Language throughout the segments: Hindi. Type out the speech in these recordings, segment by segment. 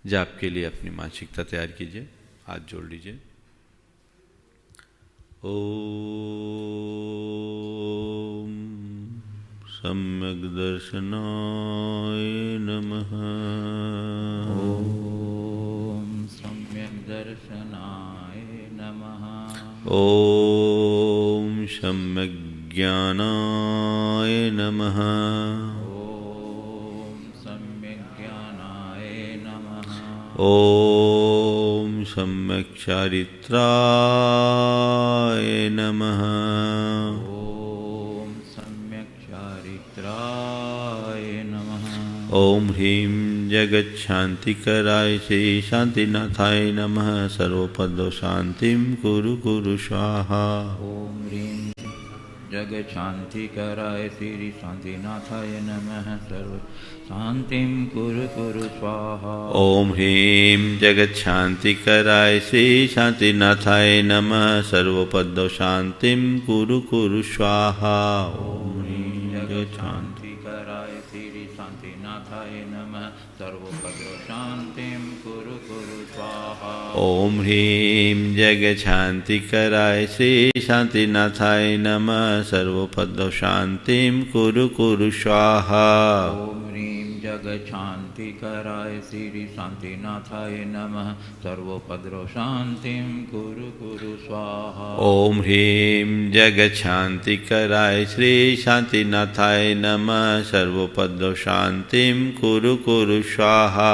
जाप के लिए अपनी मानसिकता तैयार कीजिए, हाथ जोड़ लीजिए। ओम सम्यक दर्शनाय नमः। ओम सम्यक दर्शनाय नमः। ओम सम्यक ज्ञानाय नमः। ओम सम्यक ज्ञानाय नमः। ओम सम्यक चारित्राय नमः। ओम सम्यक चारित्राय नमः। ओम ह्रीं जगच्छान्तिकराय श्री शांतिनाथाय नमः। सर्वपद शांतिं कुरु कुरु स्वाहा। ओम ह्रीं जग शांति कराय श्री शांतिनाथाय नमः। सर्व शांतिं कुरु कुरु स्वाहा। ओम ह्रीं जगच्छान्तिकराय श्री शांतिनाथाय नमः। सर्वपद शांतिं कुरु कुरु स्वाहा। ओम ह्रीं जग शांति कराय श्री शांतिनाथाय नमः। सर्वपद शांतिं कुरु कुरु स्वाहा। ओम ह्रीं जगच्छान्तिकराय श्री शांतिनाथाय नमः। सर्वपद शांतिं कुरु कुरु स्वाहा। ओम ह्रीं जग शांति कराय श्री शांतिनाथाय नमः। सर्वोपद्रव शांतिं कुरु कुरु स्वाहा। ओम ह्रीं जगच्छान्तिकराय श्री शांतिनाथाय नमः। सर्वपद शांतिं कुरु कुरु स्वाहा।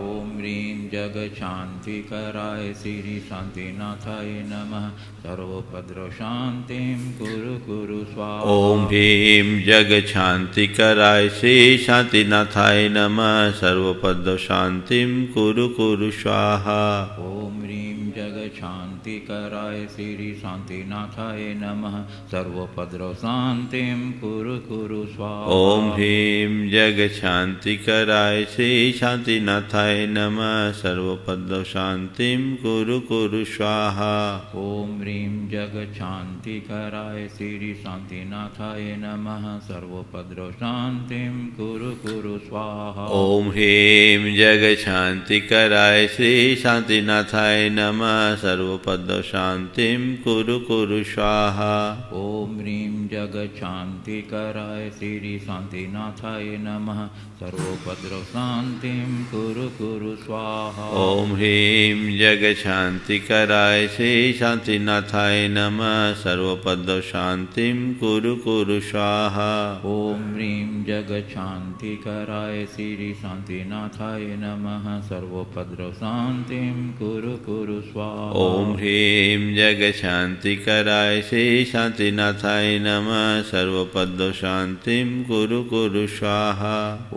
ओम ह्रीं जग शांति कराय श्री शांतिनाथाय नमः। सर्वोपद्रव शांतिं कुरु कुरु स्वाहा। ओम ह्रीं जगच्छान्तिकराय श्री शांतिनाथाय नमः। सर्वपद शांतिं कुरु कुरु स्वाहा। ओम ह्रीं जग शांति कराय श्री शांतिनाथाय नमः। सर्वोपद्रव शांतिं कुरु कुरु स्वाहा। ओम ह्रीं जगच्छान्तिकराय श्री शांतिनाथाय नमः। सर्वपद शांतिं कुरु कुरु स्वाहा। ओम ह्रीं जग शांति कराय श्री शांतिनाथाय नमः। सर्वोपद्रव शांतिं कुरु कुरु स्वाहा। ओम ह्रीं जगच्छान्तिकराय श्री शांतिनाथाय नमः। सर्वपद शांतिं कुरु कुरु स्वाहा। ओम ह्रीं जग शांति कराय श्री शांतिनाथाय नमः। सर्वोपद्रव शांतिं कुरु कुरु स्वाहा। ओम ह्रीं जगच्छान्तिकराय श्री शांतिनाथाय नमः। सर्वपद शांतिं कुरु कुरु स्वाहा। ओम ह्रीं जग शांति कराय श्री शांतिनाथाय नमः। सर्वोपद्रव शांतिं कुरु कुरु स्वाहा। ओम ह्रीं जगच्छान्तिकराय श्री शांतिनाथाय नमः। सर्वपद शांतिं कुरु कुरु स्वाहा।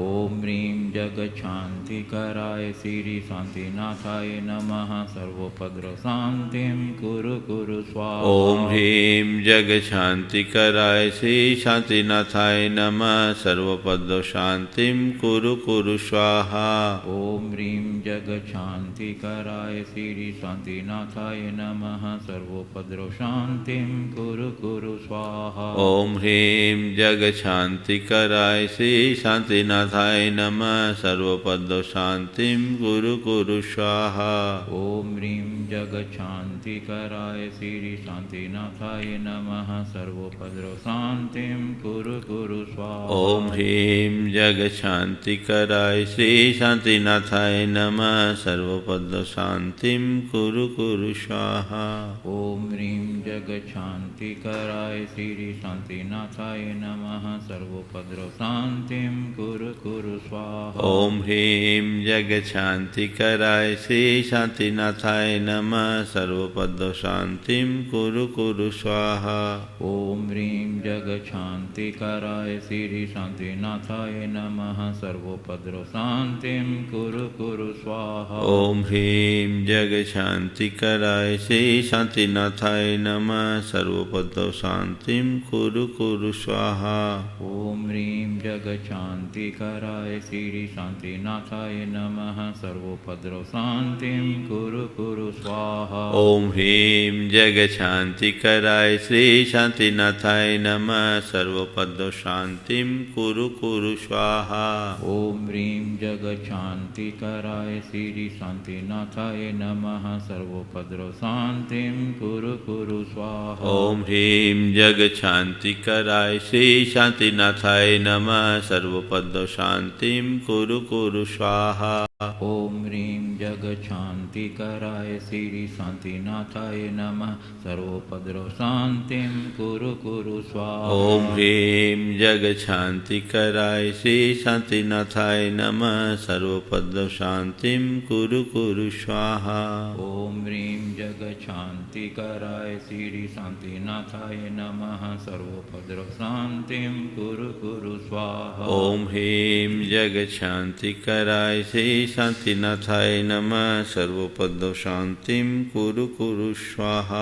ओम ह्रीं जग शांति कराय श्री शांतिनाथाय नमः। सर्वोपद्रव शांतिं कुरु कुरु स्वाहा। ओम ह्रीं जगच्छान्तिकराय श्री शांतिनाथाय नमः। सर्वपद शांतिं कुरु कुरु स्वाहा। ओम ह्रीं जग शांति कराय श्री शांतिनाथाय नमः। सर्वोपद्रव शांतिं कुरु कुरु स्वाहा। ओम ह्रीं जगच्छान्तिकराय श्री शांतिनाथाय नमः। सर्वपद शांतिं कुरु कुरु स्वाहा। ओम ह्रीं जग शांति कराय श्री शांतिनाथाय नमः। सर्वोपद्रव शांतिं कुरु कुरु स्वाहा। ओम ह्रीं जगच्छान्तिकराय श्री शांतिनाथाय नमः। सर्वपद शांतिं कुरु कुरु स्वाहा। ओम ह्रीं जग शांति कराय श्री शांतिनाथाय नमः। सर्वोपद्रव शांतिं कुरु कुरु स्वाहा। ओम ह्रीं जगच्छान्तिकराय श्री शांतिनाथाय नमः। सर्वपद शांतिं कुरु कुरु स्वाहा। ओम ह्रीं जग शांति कराय श्री शांतिनाथाय नमः। सर्वोपद्रव शांतिं कुरु कुरु स्वाहा। ओम ह्रीं जगच्छान्तिकराय श्री शांतिनाथाय नमः। सर्वपद शांतिं कुरु कुरु स्वाहा। ओम ह्रीं जग शांति कराय श्री शांतिनाथाय नमः। सर्वोपद्रव शांतिं कुरु कुरु स्वाहा। ओम ह्रीं जगच्छान्तिकराय श्री शांतिनाथाय नमः। सर्वपद शांतिं कुरु कुरु स्वाहा। ओम ह्रीं जग शांति शान्तिकराय श्री शान्तिनाथाय नमः सर्वोपद्रव शान्तिं कुरु कुरु स्वाहा। ओम ह्रीं जग शांतिकराय श्री शांतिनाथाय नमः सर्वोपद्रव शांतिं कुरु कुरु स्वाहा। ओम ह्रीं जग शान्तिकराय श्री शान्तिनाथाय नमः सर्वोपद्रव शान्तिं कुरु कुरु स्वाहा। ओम ह्रीं जग शांतिकराय श्री शांतिनाथाय नमः सर्वोपद्रव शांतिं कुरु कुरु स्वाहा। ओम ह्रीं जग शान्तिकराय श्री शान्तिनाथाय नमः सर्वोपद्रव शान्तिं कुरु कुरु स्वाहा। ओम ह्रीं जग शांतिकराय श्री शांतिनाथाय नमः सर्वोपद्रव शांतिं कुरु कुरु स्वाहा।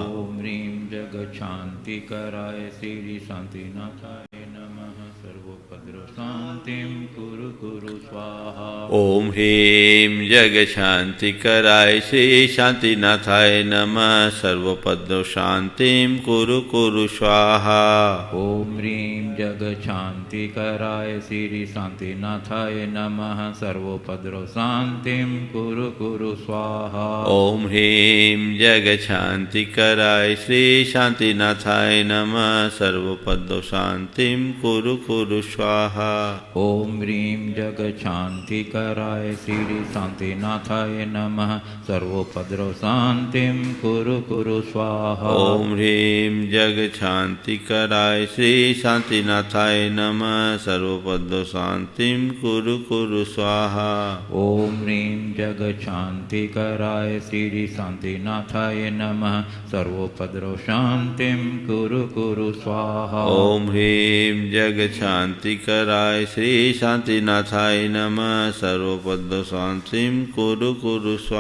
ओम ह्रीं जग शान्तिकराय श्री शान्तिनाथाय नमः सर्वोपद्रव शान्तिं कुरु कुरु स्वाहा। ओम ह्रीं जग शांतिकराय श्री शांतिनाथाय नमः सर्वोपद्रव शांतिं कुरु कुरु स्वाहा। ओम ह्रीं जग शान्तिकराय श्री शान्तिनाथाय नमः सर्वोपद्रव शान्तिं कुरु कुरु स्वाहा। ओम ह्रीं जग शांतिकराय श्री शांतिनाथाय नमः सर्वोपद्रव शांतिं कुरु कुरु स्वाहा। ओम ह्रीं जग शान्तिकराय श्री शान्तिनाथाय नमः सर्वोपद्रव शान्तिं कुरु कुरु स्वाहा। ओम ह्रीं जग शांतिकराय श्री शांतिनाथाय नमः सर्वोपद्रव शांतिं कुरु कुरु स्वाहा। ओम ह्रीं जग शान्तिकराय श्री शान्तिनाथाय नमः सर्वोपद्रव शान्तिं कुरु कुरु स्वाहा। ओम ह्रीं जग शांतिकराय श्री शांतिनाथाय नमः सर्वोपद्रव शांतिं कुरु कुरु स्वाहा।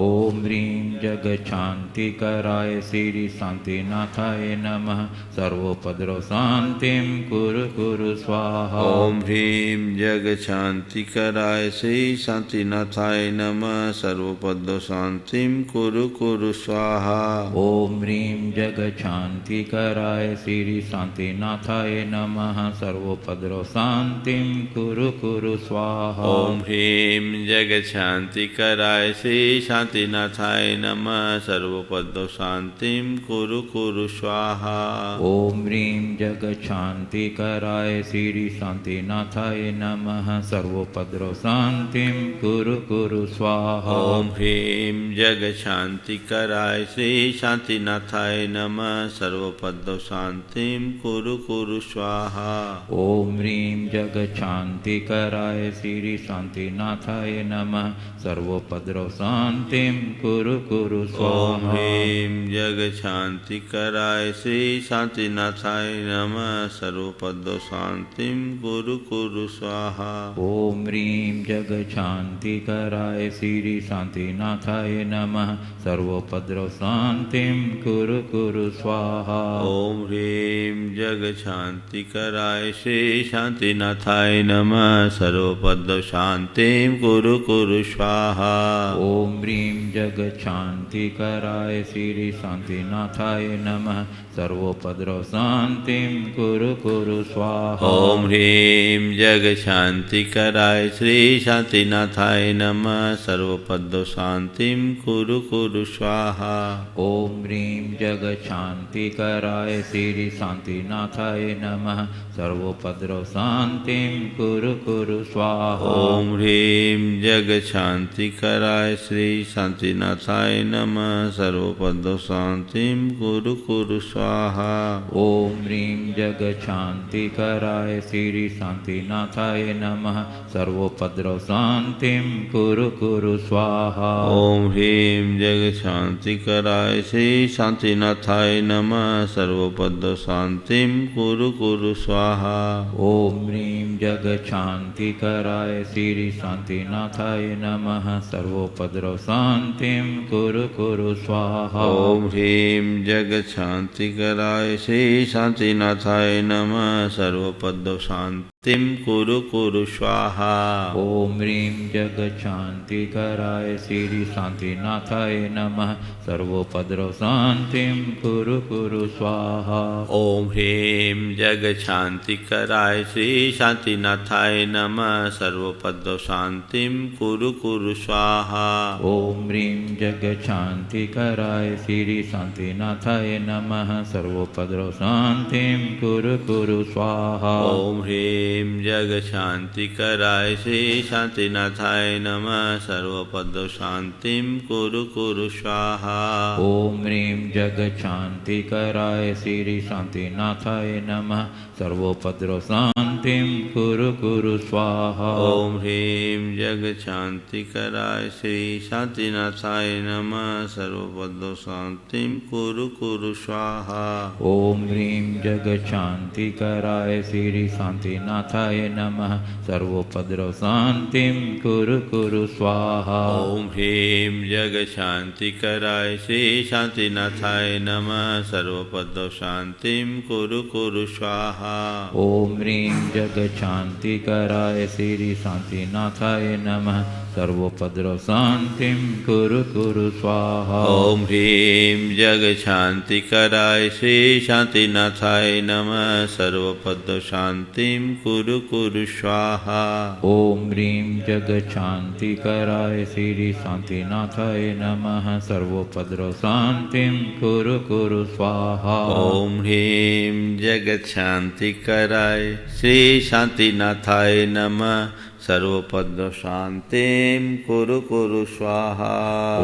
ओम ह्रीं जग शान्तिकराय श्री शान्तिनाथाय नमः सर्वोपद्रव शान्तिं कुरु कुरु स्वाहा। ओम ह्रीं जग शांतिकराय श्री शांतिनाथाय नमः सर्वोपद्रव शांतिं कुरु कुरु स्वाहा। ओम ह्रीं जग शान्तिकराय श्री शान्तिनाथाय नमः सर्वोपद्रव शान्तिं कुरु कुरु स्वाहा। ओम ह्रीं जग शांतिकराय श्री शांतिनाथाय नमः सर्वोपद्रव शांतिं कुरु कुरु स्वाहा। ओम ह्रीं जग शान्तिकराय श्री शान्तिनाथाय नमः सर्वोपद्रव शान्तिं कुरु कुरु स्वाहा। ओम ह्रीं जग शांतिकराय श्री शांतिनाथाय नमः सर्वोपद्रव शांतिं कुरु कुरु स्वाहा। ओम ह्रीं जग शान्तिकराय श्री शान्तिनाथाय नमः सर्वोपद्रव शान्तिं कुरु कुरु ओम स्वाहा। ह्रीं जग शांतिकराय श्री शांतिनाथाय नमः सर्वोपद्रव शांतिं कुरु कुरु स्वाहा। ओम ह्रीं जग शान्तिकराय श्री शान्तिनाथाय नमः सर्वोपद्रव शान्तिं कुरु कुरु स्वाहा। ओम ह्रीं जग शांतिकराय श्री शांतिनाथाय नमः सर्वोपद्रव शांतिं कुरु कुरु स्वाहा। ओम ह्रीं जग शान्तिकराय श्री शान्तिनाथाय नमः सर्वोपद्रव शान्तिं कुरु कुरु स्वाहा। ओम ह्रीं जग शांतिकराय श्री शांतिनाथाय नमः सर्वोपद्रव शांतिं कुरु कुरु स्वाहा। ओम ह्रीं जग शान्तिकराय श्री शान्तिनाथाय नमः सर्वोपद्रव शान्तिं कुरु कुरु स्वाहा। ओम ह्रीं जग शांतिकराय श्री शांतिनाथाय नमः सर्वोपद्रव शांतिं कुरु कुरु स्वाहा। ओम ह्रीं जग शान्तिकराय श्री शान्तिनाथाय नमः सर्वोपद्रव शान्तिं कुरु कुरु स्वाहा। ओम ह्रीं जग शांतिकराय श्री शांतिनाथाय नमः सर्वोपद्रव शांतिं कुरु कुरु स्वाहा। ओम ह्रीं जग शान्तिकराय श्री शान्तिनाथाय नमः सर्वोपद्रव शान्तिं कुरु कुरु स्वाहा। ओम ह्रीं जग शांतिकराय श्री शांतिनाथाय नमः सर्वोपद्रव शांति कुरु कुरु स्वाहा। ओम ह्रीं जगच्छान्तिकराय श्री शांतिनाथाय नमः सर्वोपद्रव शांतिं कुरु कुरु स्वाहा। ओम ह्रीं जग शांतिकराय श्री शांतिनाथाय नमः सर्वोपद्रव शांतिं कुरु कुरु स्वाहा। ओम ह्रीं जगच्छान्तिकराय श्री शांतिनाथाय नमः सर्वोपद्रव शांतिं कुरु कुरु स्वाहा। ओम ह्रीं जग शांतिकराय श्री शांतिनाथाय नमः सर्वोपद्रव शांतिं कुरु कुरु स्वाहा। ओम ह्रीं जगच्छान्तिकराय श्री शांतिनाथाय नमः सर्वोपद्रव शांतिं कुरु कुरु स्वाहा। ओम ह्रीं जग शांतिकराय श्री शांतिनाथाय नमः सर्वोपद्रव शांतिं कुरु कुरु स्वाहा। ओम ह्रीं जगच्छान्तिकराय श्री शांतिनाथाय नमः सर्वोपद्रव शांतिं कुरु कुरु स्वाहा। ओम ह्रीं जग शांतिकराय श्री शांतिनाथाय नमः सर्वोपद्रव शांतिं कुरु कुरु स्वाहा। ओम ह्रीं जगच्छान्तिकराय श्री शांतिनाथाय नमः सर्वोपद्रव शांतिं कुरु कुरु स्वाहा। ओम ह्रीं जग शांतिकराय श्री शांतिनाथाय नमः सर्वोपद्रव शांतिं कुरु कुरु स्वाहा। ओम ह्रीं जगच्छान्तिकराय श्री शांतिनाथाय नमः सर्वोपद्रव शांतिं कुरु कुरु स्वाहा। ओम ह्रीं जग शांतिकराय श्री शांतिनाथाय नमः सर्वोपद्रव शांतिं कुरु कुरु स्वाहा।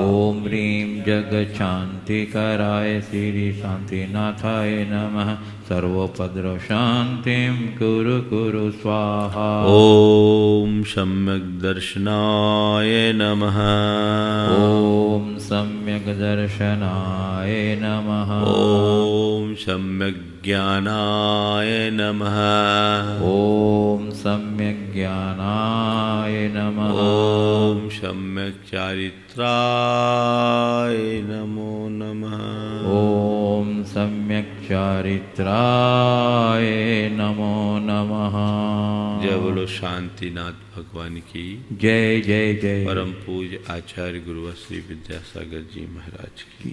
ओम ह्रीं जगच्छान्तिकराय श्री शांतिनाथाय नमः सर्वोपद्रव शांतिं कुरु कुरु स्वाहा। ओम सम्यक् दर्शनाय नमः। ओम सम्यक् दर्शनाय नमः। ओम सम्यक् ज्ञानाय नमः। ओम सम्यक् ज्ञानाय नमः। ओम सम्यक् चारित्राय नमो नमः। ओम सम्यक् चारित्राय नमो नमः। जय बोलो शांतिनाथ भगवान की जय जय जय। परम पूज्य आचार्य गुरु श्री विद्यासागर जी महाराज की।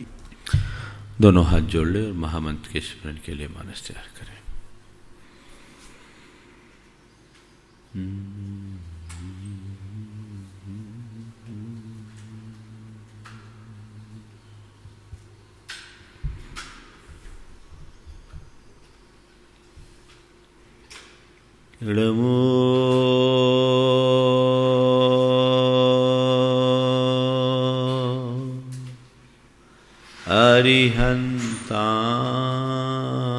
दोनों हाथ जोड़ ले और महामंत्र के स्मरण के लिए मानस तैयार करें। नमो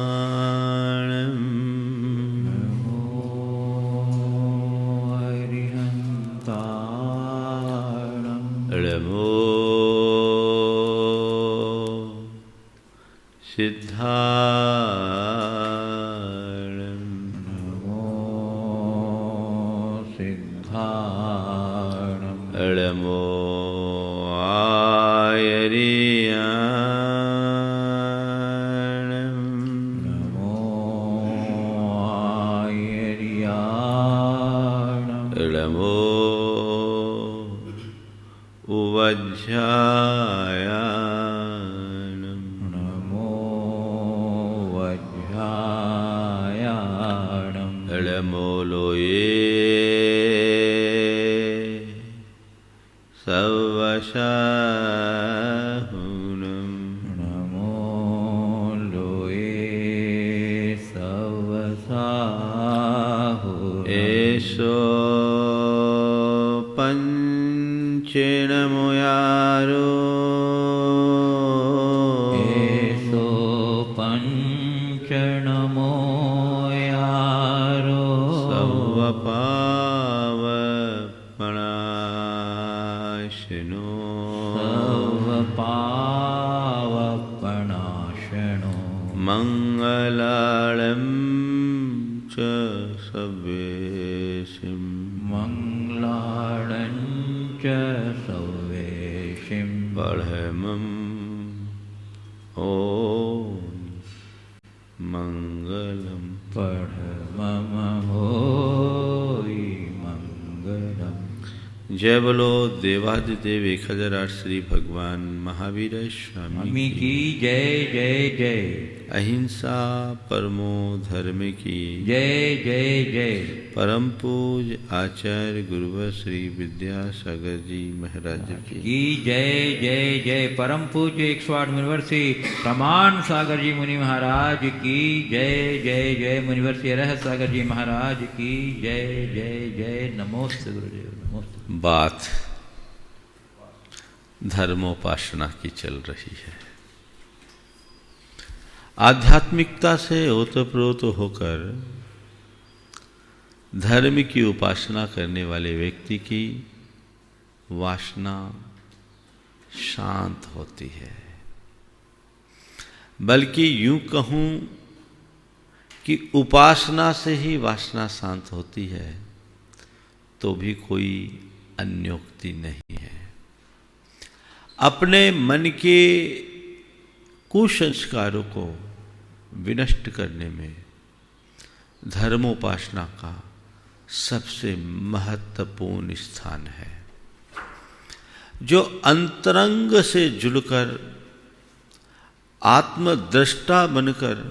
अरिहन्ताणं। नमो अरिहन्ताणं। नमो सिद्धाणं। नमो सिद्धाणं। नमो आयर्याणं। नमो आयर्याणं। नमो उवज्झायाणं। नमो वज्झायाणं। नमो लोये सवशाहुनं। नमो लोये सवसाहुनं। एषो पञ्चेणमुयारो। एषो पञ्चनमो यारो। सर्वपावपणाशिनो। सर्वपावपणाशनो। मङ्गलाळं च सवेशिं। मङ्गलाळं च सवेशिं। परमं ॐ मङ्गलम्। परममहो जय बोलो देवादिदेव 1008 श्री भगवान महावीर स्वामी की जय जय जय। अहिंसा परमो धर्म की जय जय जय। परम पूज आचार्य गुरुवर श्री विद्यासागर जी महाराज की जय जय जय। परम पूज्य 108 मुनिवर श्री प्रमाण सागर जी मुनि महाराज की जय जय जय। मुनिवर श्री रहस्य सागर जी महाराज की जय जय जय। नमोस्तु गुरुदेव नमोस्तु। बात धर्मोपासना की चल रही है। आध्यात्मिकता से ओतप्रोत होकर धर्म की उपासना करने वाले व्यक्ति की वासना शांत होती है, बल्कि यूं कहूं कि उपासना से ही वासना शांत होती है तो भी कोई अन्योक्ति नहीं है। अपने मन के कुसंस्कारों को विनष्ट करने में धर्मोपासना का सबसे महत्वपूर्ण स्थान है। जो अंतरंग से जुड़कर आत्मदृष्टा बनकर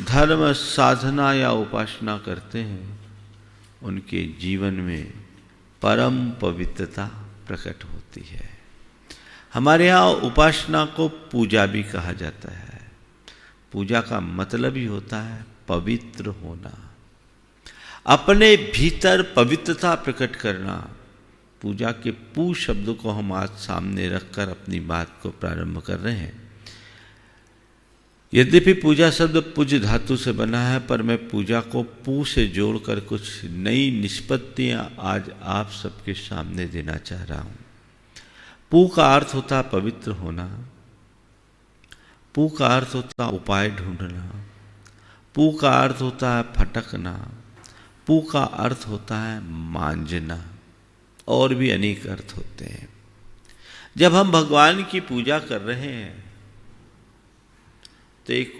धर्म साधना या उपासना करते हैं, उनके जीवन में परम पवित्रता प्रकट होती है। हमारे यहाँ उपासना को पूजा भी कहा जाता है। पूजा का मतलब ही होता है पवित्र होना, अपने भीतर पवित्रता प्रकट करना। पूजा के पू शब्द को हम आज सामने रखकर अपनी बात को प्रारंभ कर रहे हैं। यद्यपि पूजा शब्द पूज धातु से बना है, पर मैं पूजा को पू से जोड़कर कुछ नई निष्पत्तियां आज आप सबके सामने देना चाह रहा हूं। पू का अर्थ होता है पवित्र होना, पू का अर्थ होता है उपाय ढूंढना, पू का अर्थ होता है फटकना, पू का अर्थ होता है मांझना, और भी अनेक अर्थ होते हैं। जब हम भगवान की पूजा कर रहे हैं तो एक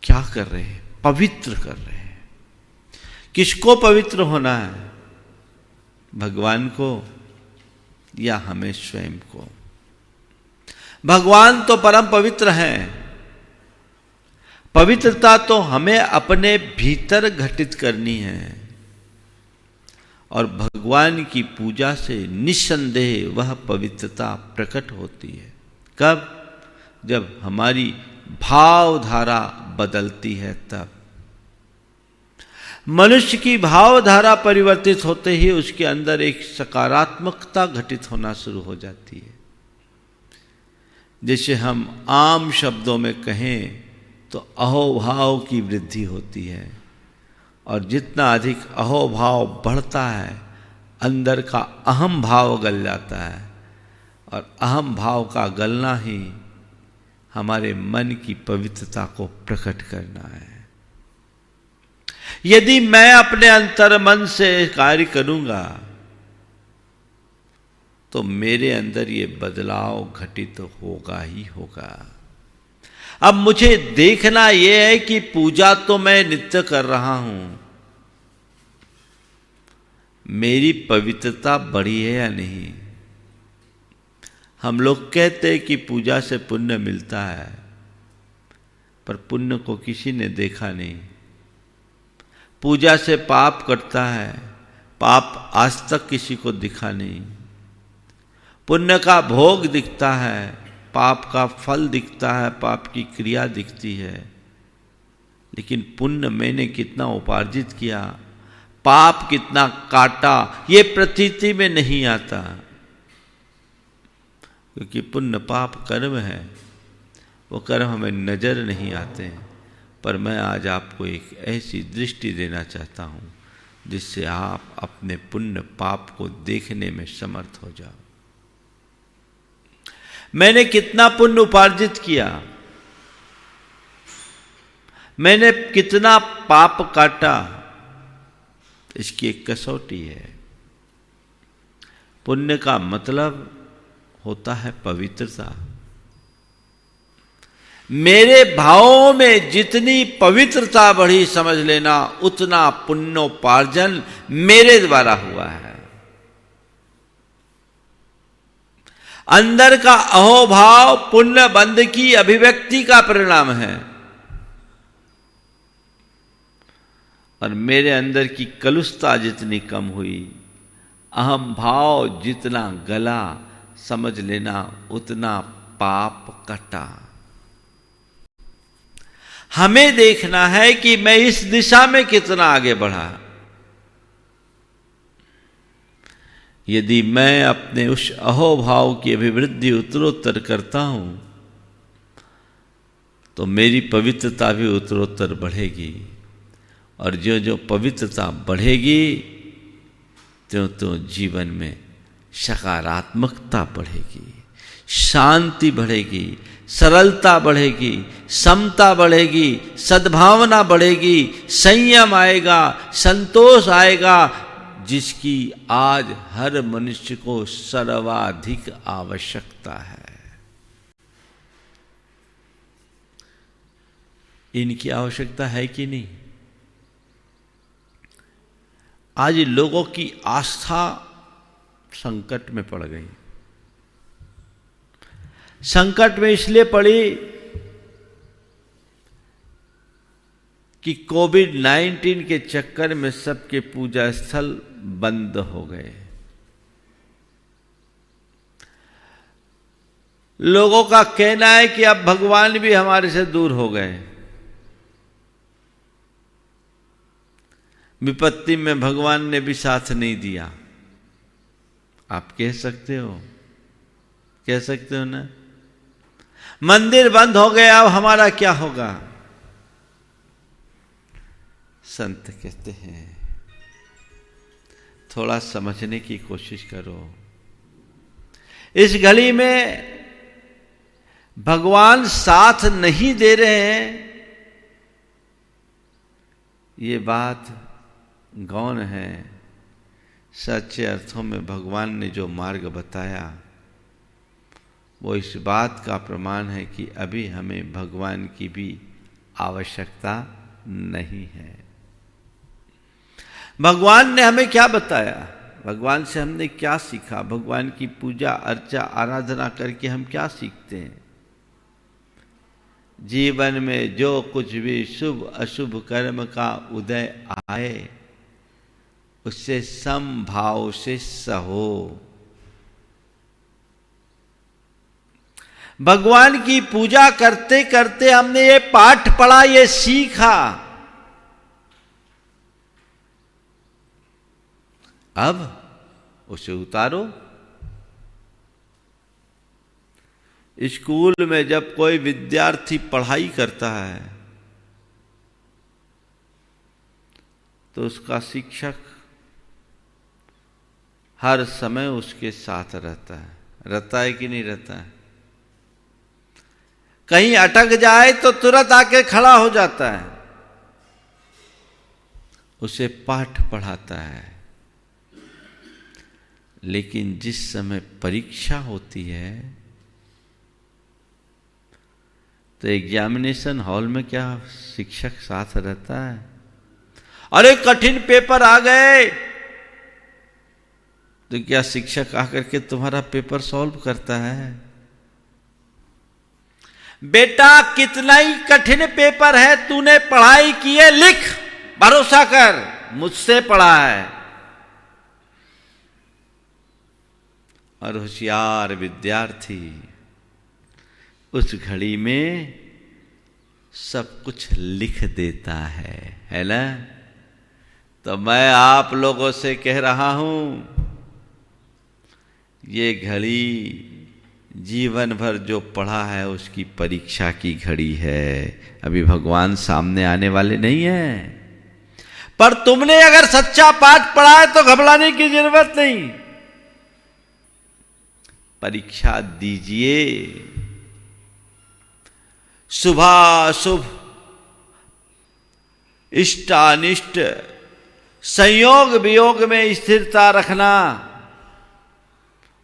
क्या कर रहे हैं? पवित्र कर रहे हैं। किसको पवित्र होना है? भगवान को या हमें स्वयं को? भगवान तो परम पवित्र हैं। पवित्रता तो हमें अपने भीतर घटित करनी है, और भगवान की पूजा से निस्संदेह वह पवित्रता प्रकट होती है। कब? जब हमारी भावधारा बदलती है तब। मनुष्य की भावधारा परिवर्तित होते ही उसके अंदर एक सकारात्मकता घटित होना शुरू हो जाती है। जैसे हम आम शब्दों में कहें तो अहोभाव की वृद्धि होती है, और जितना अधिक अहोभाव बढ़ता है, अंदर का अहम भाव गल जाता है, और अहम भाव का गलना ही हमारे मन की पवित्रता को प्रकट करना है। यदि मैं अपने अंतर मन से कार्य करूंगा तो मेरे अंदर ये बदलाव घटित होगा ही होगा। अब मुझे देखना यह है कि पूजा तो मैं नित्य कर रहा हूं, मेरी पवित्रता बढ़ी है या नहीं। हम लोग कहते हैं कि पूजा से पुण्य मिलता है, पर पुण्य को किसी ने देखा नहीं। पूजा से पाप कटता है, पाप आज तक किसी को दिखा नहीं। पुण्य का भोग दिखता है, पाप का फल दिखता है, पाप की क्रिया दिखती है। लेकिन पुण्य मैंने कितना उपार्जित किया, पाप कितना काटा, ये प्रतीति में नहीं आता, क्योंकि पुण्य पाप कर्म है। वो कर्म हमें नजर नहीं आते हैं। पर मैं आज आपको एक ऐसी दृष्टि देना चाहता हूं जिससे आप अपने पुण्य पाप को देखने में समर्थ हो जाओ। मैंने कितना पुण्य उपार्जित किया, मैंने कितना पाप काटा, इसकी एक कसौटी है। पुण्य का मतलब होता है पवित्रता। मेरे भावों में जितनी पवित्रता बढ़ी, समझ लेना उतना पुण्योपार्जन मेरे द्वारा हुआ है। अंदर का अहोभाव पुण्य बंध की अभिव्यक्ति का परिणाम है। और मेरे अंदर की कलुषता जितनी कम हुई, अहम भाव जितना गला, समझ लेना उतना पाप कटा। हमें देखना है कि मैं इस दिशा में कितना आगे बढ़ा। यदि मैं अपने उस अहोभाव की अभिवृद्धि उत्तरोत्तर करता हूं तो मेरी पवित्रता भी उत्तरोत्तर बढ़ेगी, और जो जो पवित्रता बढ़ेगी त्यों त्यों जीवन में सकारात्मकता बढ़ेगी, शांति बढ़ेगी, सरलता बढ़ेगी, समता बढ़ेगी, सद्भावना बढ़ेगी, संयम आएगा, संतोष आएगा, जिसकी आज हर मनुष्य को सर्वाधिक आवश्यकता है। इनकी आवश्यकता है कि नहीं? आज लोगों की आस्था संकट में पड़ गई। संकट में इसलिए पड़ी कि कोविड-19 के चक्कर में सबके पूजा स्थल बंद हो गए। लोगों का कहना है कि अब भगवान भी हमारे से दूर हो गए। विपत्ति में भगवान ने भी साथ नहीं दिया। आप कह सकते हो ना? मंदिर बंद हो गए, अब हमारा क्या होगा? संत कहते हैं थोड़ा समझने की कोशिश करो। इस घड़ी में भगवान साथ नहीं दे रहे हैं, ये बात गौण है। सच्चे अर्थों में भगवान ने जो मार्ग बताया वो इस बात का प्रमाण है कि अभी हमें भगवान की भी आवश्यकता नहीं है। भगवान ने हमें क्या बताया? भगवान से हमने क्या सीखा? भगवान की पूजा अर्चा आराधना करके हम क्या सीखते हैं? जीवन में जो कुछ भी शुभ अशुभ कर्म का उदय आए उससे समभाव से सहो। भगवान की पूजा करते करते हमने ये पाठ पढ़ा, ये सीखा। अब उसे उतारो। स्कूल में जब कोई विद्यार्थी पढ़ाई करता है तो उसका शिक्षक हर समय उसके साथ रहता है कि नहीं रहता है? कहीं अटक जाए तो तुरंत आके खड़ा हो जाता है, उसे पाठ पढ़ाता है। लेकिन जिस समय परीक्षा होती है तो एग्जामिनेशन हॉल में क्या शिक्षक साथ रहता है? अरे कठिन पेपर आ गए तो क्या शिक्षक आकर के तुम्हारा पेपर सॉल्व करता है? बेटा कितना ही कठिन पेपर है, तूने पढ़ाई की है, लिख, भरोसा कर, मुझसे पढ़ा है। और होशियार विद्यार्थी उस घड़ी में सब कुछ लिख देता है ना? तो मैं आप लोगों से कह रहा हूं, ये घड़ी जीवन भर जो पढ़ा है उसकी परीक्षा की घड़ी है। अभी भगवान सामने आने वाले नहीं है। पर तुमने अगर सच्चा पाठ पढ़ा है तो घबराने की जरूरत नहीं। परीक्षा दीजिए। शुभाशुभ, इष्टानिष्ट, संयोग वियोग में स्थिरता रखना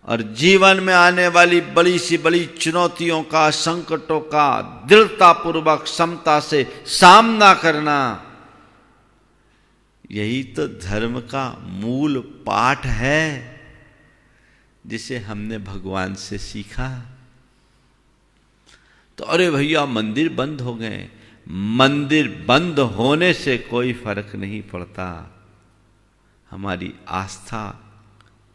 और जीवन में आने वाली बड़ी सी बड़ी चुनौतियों का, संकटों का दृढ़तापूर्वक समता से सामना करना, यही तो धर्म का मूल पाठ है। जिसे हमने भगवान से सीखा। तो अरे भैया मंदिर बंद हो गए, मंदिर बंद होने से कोई फर्क नहीं पड़ता। हमारी आस्था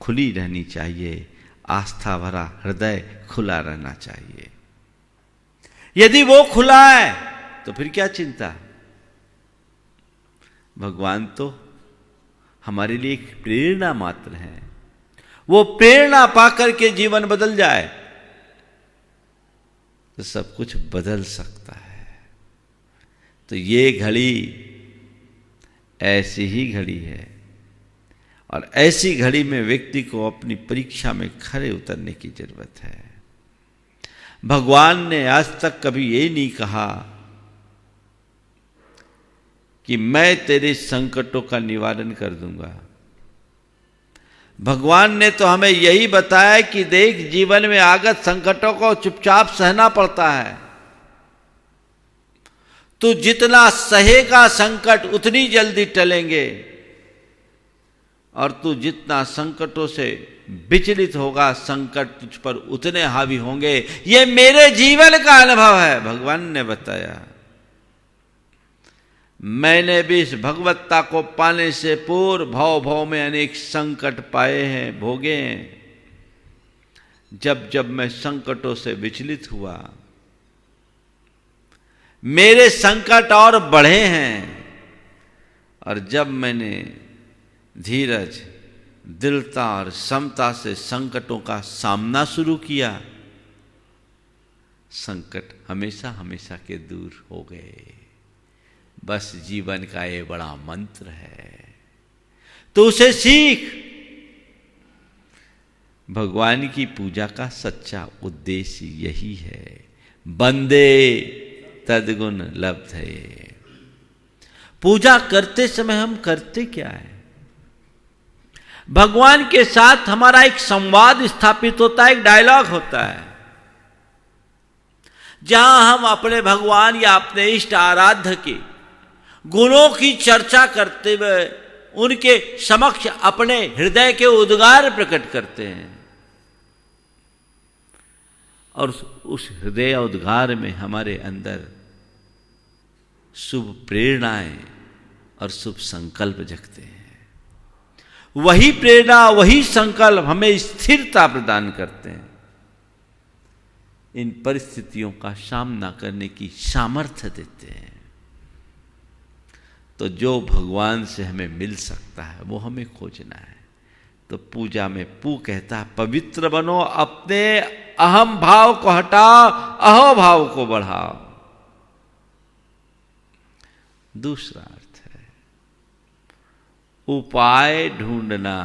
खुली रहनी चाहिए, आस्था भरा हृदय खुला रहना चाहिए। यदि वो खुला है तो फिर क्या चिंता। भगवान तो हमारे लिए एक प्रेरणा मात्र है। वो प्रेरणा पाकर के जीवन बदल जाए तो सब कुछ बदल सकता है। तो ये घड़ी ऐसी ही घड़ी है, और ऐसी घड़ी में व्यक्ति को अपनी परीक्षा में खरे उतरने की जरूरत है। भगवान ने आज तक कभी ये नहीं कहा कि मैं तेरे संकटों का निवारण कर दूंगा। भगवान ने तो हमें यही बताया कि देख, जीवन में आगत संकटों को चुपचाप सहना पड़ता है। तू जितना सहेगा संकट उतनी जल्दी टलेंगे, और तू जितना संकटों से विचलित होगा संकट तुझ पर उतने हावी होंगे। ये मेरे जीवन का अनुभव है, भगवान ने बताया। मैंने भी इस भगवत्ता को पाने से पूर्व भव भव में अनेक संकट पाए हैं, भोगे हैं। जब जब मैं संकटों से विचलित हुआ, मेरे संकट और बढ़े हैं। और जब मैंने धीरज, दृढ़ता और समता से संकटों का सामना शुरू किया, संकट हमेशा हमेशा के दूर हो गए। बस जीवन का ये बड़ा मंत्र है, तो उसे सीख। भगवान की पूजा का सच्चा उद्देश्य यही है, बंदे तद्गुण लब्ध है। पूजा करते समय हम करते क्या है? भगवान के साथ हमारा एक संवाद स्थापित होता है, एक डायलॉग होता है, जहां हम अपने भगवान या अपने इष्ट आराध्य के गुणों की चर्चा करते हुए उनके समक्ष अपने हृदय के उद्गार प्रकट करते हैं। और उस हृदय उद्गार में हमारे अंदर शुभ प्रेरणाएं और शुभ संकल्प जगते हैं। वही प्रेरणा, वही संकल्प हमें स्थिरता प्रदान करते हैं, इन परिस्थितियों का सामना करने की सामर्थ्य देते हैं। तो जो भगवान से हमें मिल सकता है वो हमें खोजना है। तो पूजा में पू कहता है, पवित्र बनो, अपने अहम भाव को हटाओ, अहो भाव को बढ़ाओ। दूसरा अर्थ है उपाय ढूंढना।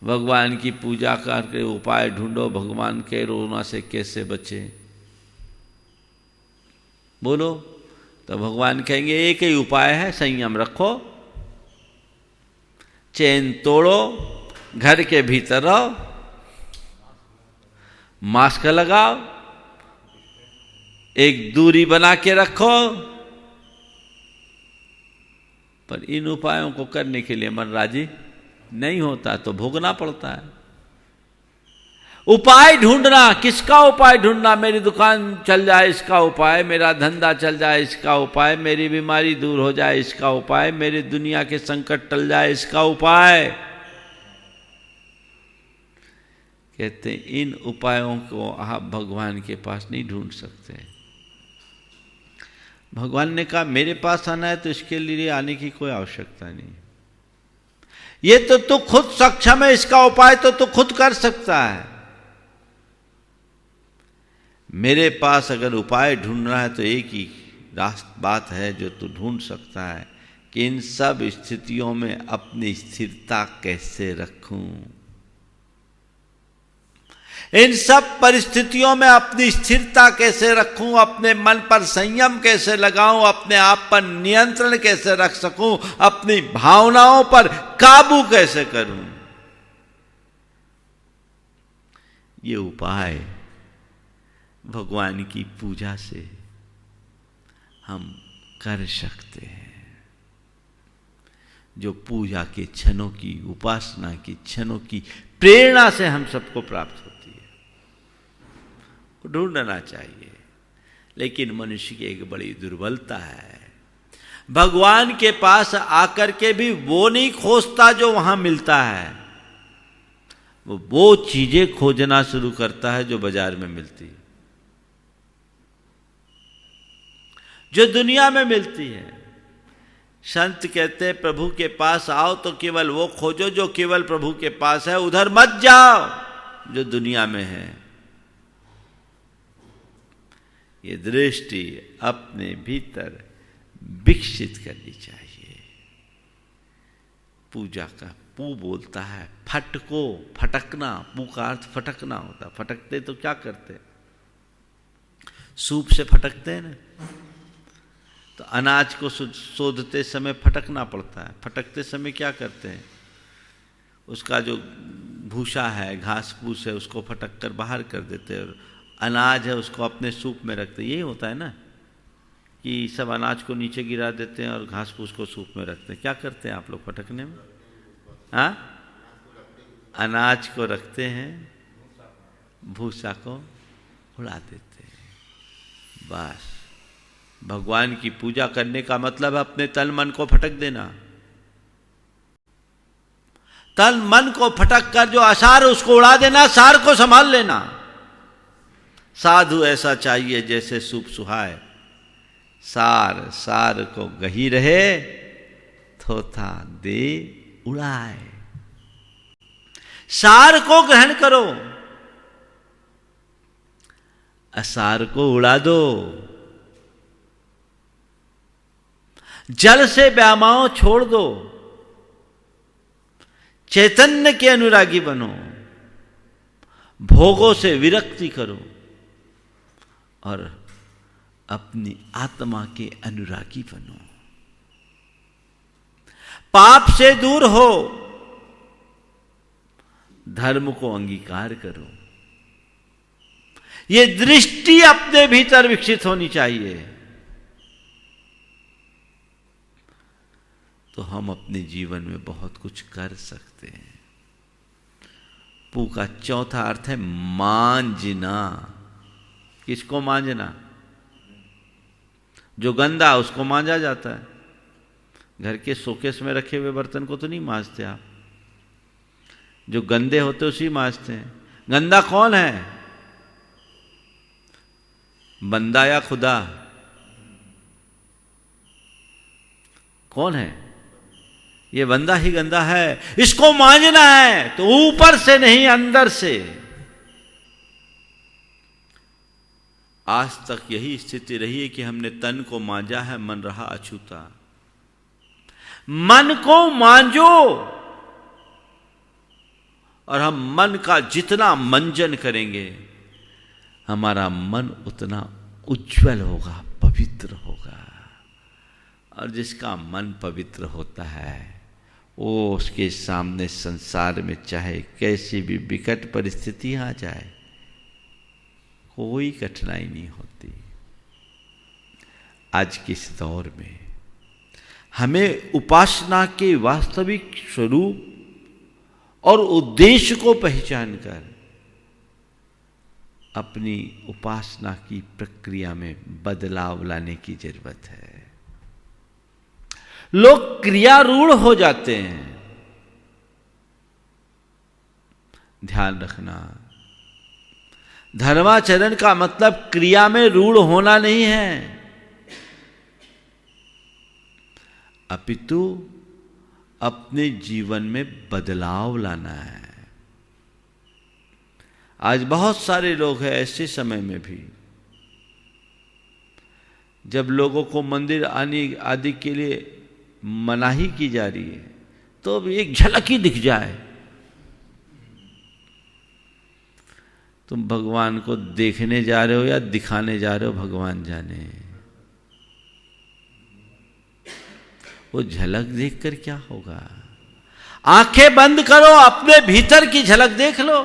भगवान की पूजा करके उपाय ढूंढो, भगवान के रोना से कैसे बचे, बोलो। तो भगवान कहेंगे एक ही उपाय है, संयम रखो, चैन तोड़ो, घर के भीतर रहो, मास्क लगाओ, एक दूरी बना के रखो। पर इन उपायों को करने के लिए मन राजी नहीं होता, तो भोगना पड़ता है। उपाय ढूंढना, किसका उपाय ढूंढना? मेरी दुकान चल जाए इसका उपाय, मेरा धंधा चल जाए इसका उपाय, मेरी बीमारी दूर हो जाए इसका उपाय, मेरी दुनिया के संकट टल जाए इसका उपाय। कहते हैं इन उपायों को आप भगवान के पास नहीं ढूंढ सकते। भगवान ने कहा मेरे पास आना है तो इसके लिए आने की कोई आवश्यकता नहीं, ये तो तू खुद सक्षम है, इसका उपाय तो तू खुद कर सकता है। मेरे पास अगर उपाय ढूंढना है तो एक ही बात है जो तू ढूंढ सकता है कि इन सब स्थितियों में अपनी स्थिरता कैसे रखूं, इन सब परिस्थितियों में अपनी स्थिरता कैसे रखूं, अपने मन पर संयम कैसे लगाऊं, अपने आप पर नियंत्रण कैसे रख सकूं, अपनी भावनाओं पर काबू कैसे करूं। ये उपाय भगवान की पूजा से हम कर सकते हैं। जो पूजा के क्षणों की, उपासना की क्षणों की प्रेरणा से हम सबको प्राप्त होती है, वो ढूंढना चाहिए। लेकिन मनुष्य की एक बड़ी दुर्बलता है, भगवान के पास आकर के भी वो नहीं खोजता जो वहां मिलता है, वो चीजें खोजना शुरू करता है जो बाजार में मिलती है, जो दुनिया में मिलती है। संत कहते हैं प्रभु के पास आओ तो केवल वो खोजो जो केवल प्रभु के पास है, उधर मत जाओ जो दुनिया में है। ये दृष्टि अपने भीतर विकसित करनी चाहिए। पूजा का पू बोलता है फटको, फटकना, पू का अर्थ फटकना होता। फटकते तो क्या करते, सूप से फटकते हैं ना, तो अनाज को सोधते समय फटकना पड़ता है। फटकते समय क्या करते हैं, उसका जो भूसा है, घास फूस है, उसको फटक कर बाहर कर देते हैं, और अनाज है उसको अपने सूप में रखते हैं। यही होता है ना कि सब अनाज को नीचे गिरा देते हैं और घास फूस को सूप में रखते हैं। क्या करते हैं आप लोग फटकने में? हाँ, अनाज को रखते हैं, भूसा को उड़ा देते हैं। बस भगवान की पूजा करने का मतलब है अपने तन मन को फटक देना। तन मन को फटक कर जो असार उसको उड़ा देना, सार को संभाल लेना। साधु ऐसा चाहिए जैसे सूप सुहाए, सार सार को गही रहे, थोथा दे उड़ाए। सार को ग्रहण करो, असार को उड़ा दो। जल से व्यामाओ छोड़ दो, चैतन्य के अनुरागी बनो, भोगों से विरक्ति करो और अपनी आत्मा के अनुरागी बनो। पाप से दूर हो, धर्म को अंगीकार करो। ये दृष्टि अपने भीतर विकसित होनी चाहिए, तो हम अपने जीवन में बहुत कुछ कर सकते हैं। पू का चौथा अर्थ है मांजना। किसको मांजना? जो गंदा उसको मांजा जाता है। घर के शोकेस में रखे हुए बर्तन को तो नहीं मांजते आप, जो गंदे होते उसी मांजते हैं। गंदा कौन है, बंदा या खुदा? कौन है? ये बंदा ही गंदा है, इसको मांजना है तो ऊपर से नहीं अंदर से। आज तक यही स्थिति रही है कि हमने तन को मांजा है, मन रहा अछूता। मन को मांजो, और हम मन का जितना मंजन करेंगे हमारा मन उतना उज्जवल होगा, पवित्र होगा। और जिसका मन पवित्र होता है वो उसके सामने संसार में चाहे कैसी भी विकट परिस्थिति आ जाए कोई कठिनाई नहीं होती। आज के इस दौर में हमें उपासना के वास्तविक स्वरूप और उद्देश्य को पहचान कर अपनी उपासना की प्रक्रिया में बदलाव लाने की जरूरत है। लोग क्रियारूढ़ हो जाते हैं। ध्यान रखना, धर्माचरण का मतलब क्रिया में रूढ़ होना नहीं है, अपितु अपने जीवन में बदलाव लाना है। आज बहुत सारे लोग हैं ऐसे समय में भी जब लोगों को मंदिर आने आदि के लिए मनाही की जा रही है तो अब एक झलक ही दिख जाए, तुम भगवान को देखने जा रहे हो या दिखाने जा रहे हो भगवान जाने। वो झलक देखकर क्या होगा? आंखें बंद करो, अपने भीतर की झलक देख लो।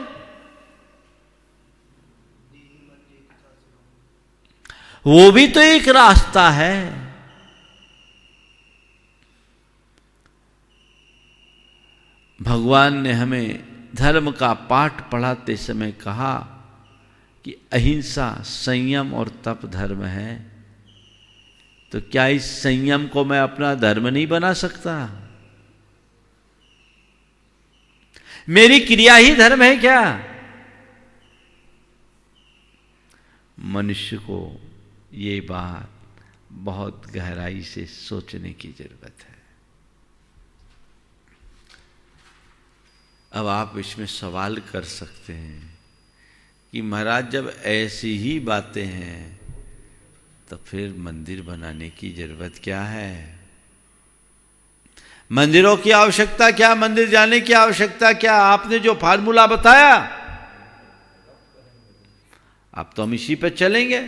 वो भी तो एक रास्ता है। भगवान ने हमें धर्म का पाठ पढ़ाते समय कहा कि अहिंसा, संयम और तप धर्म है, तो क्या इस संयम को मैं अपना धर्म नहीं बना सकता? मेरी क्रिया ही धर्म है क्या? मनुष्य को ये बात बहुत गहराई से सोचने की जरूरत है। अब आप इसमें सवाल कर सकते हैं कि महाराज जब ऐसी ही बातें हैं तो फिर मंदिर बनाने की जरूरत क्या है? मंदिरों की आवश्यकता क्या? मंदिर जाने की आवश्यकता क्या? आपने जो फार्मूला बताया, अब तो हम इसी पे चलेंगे,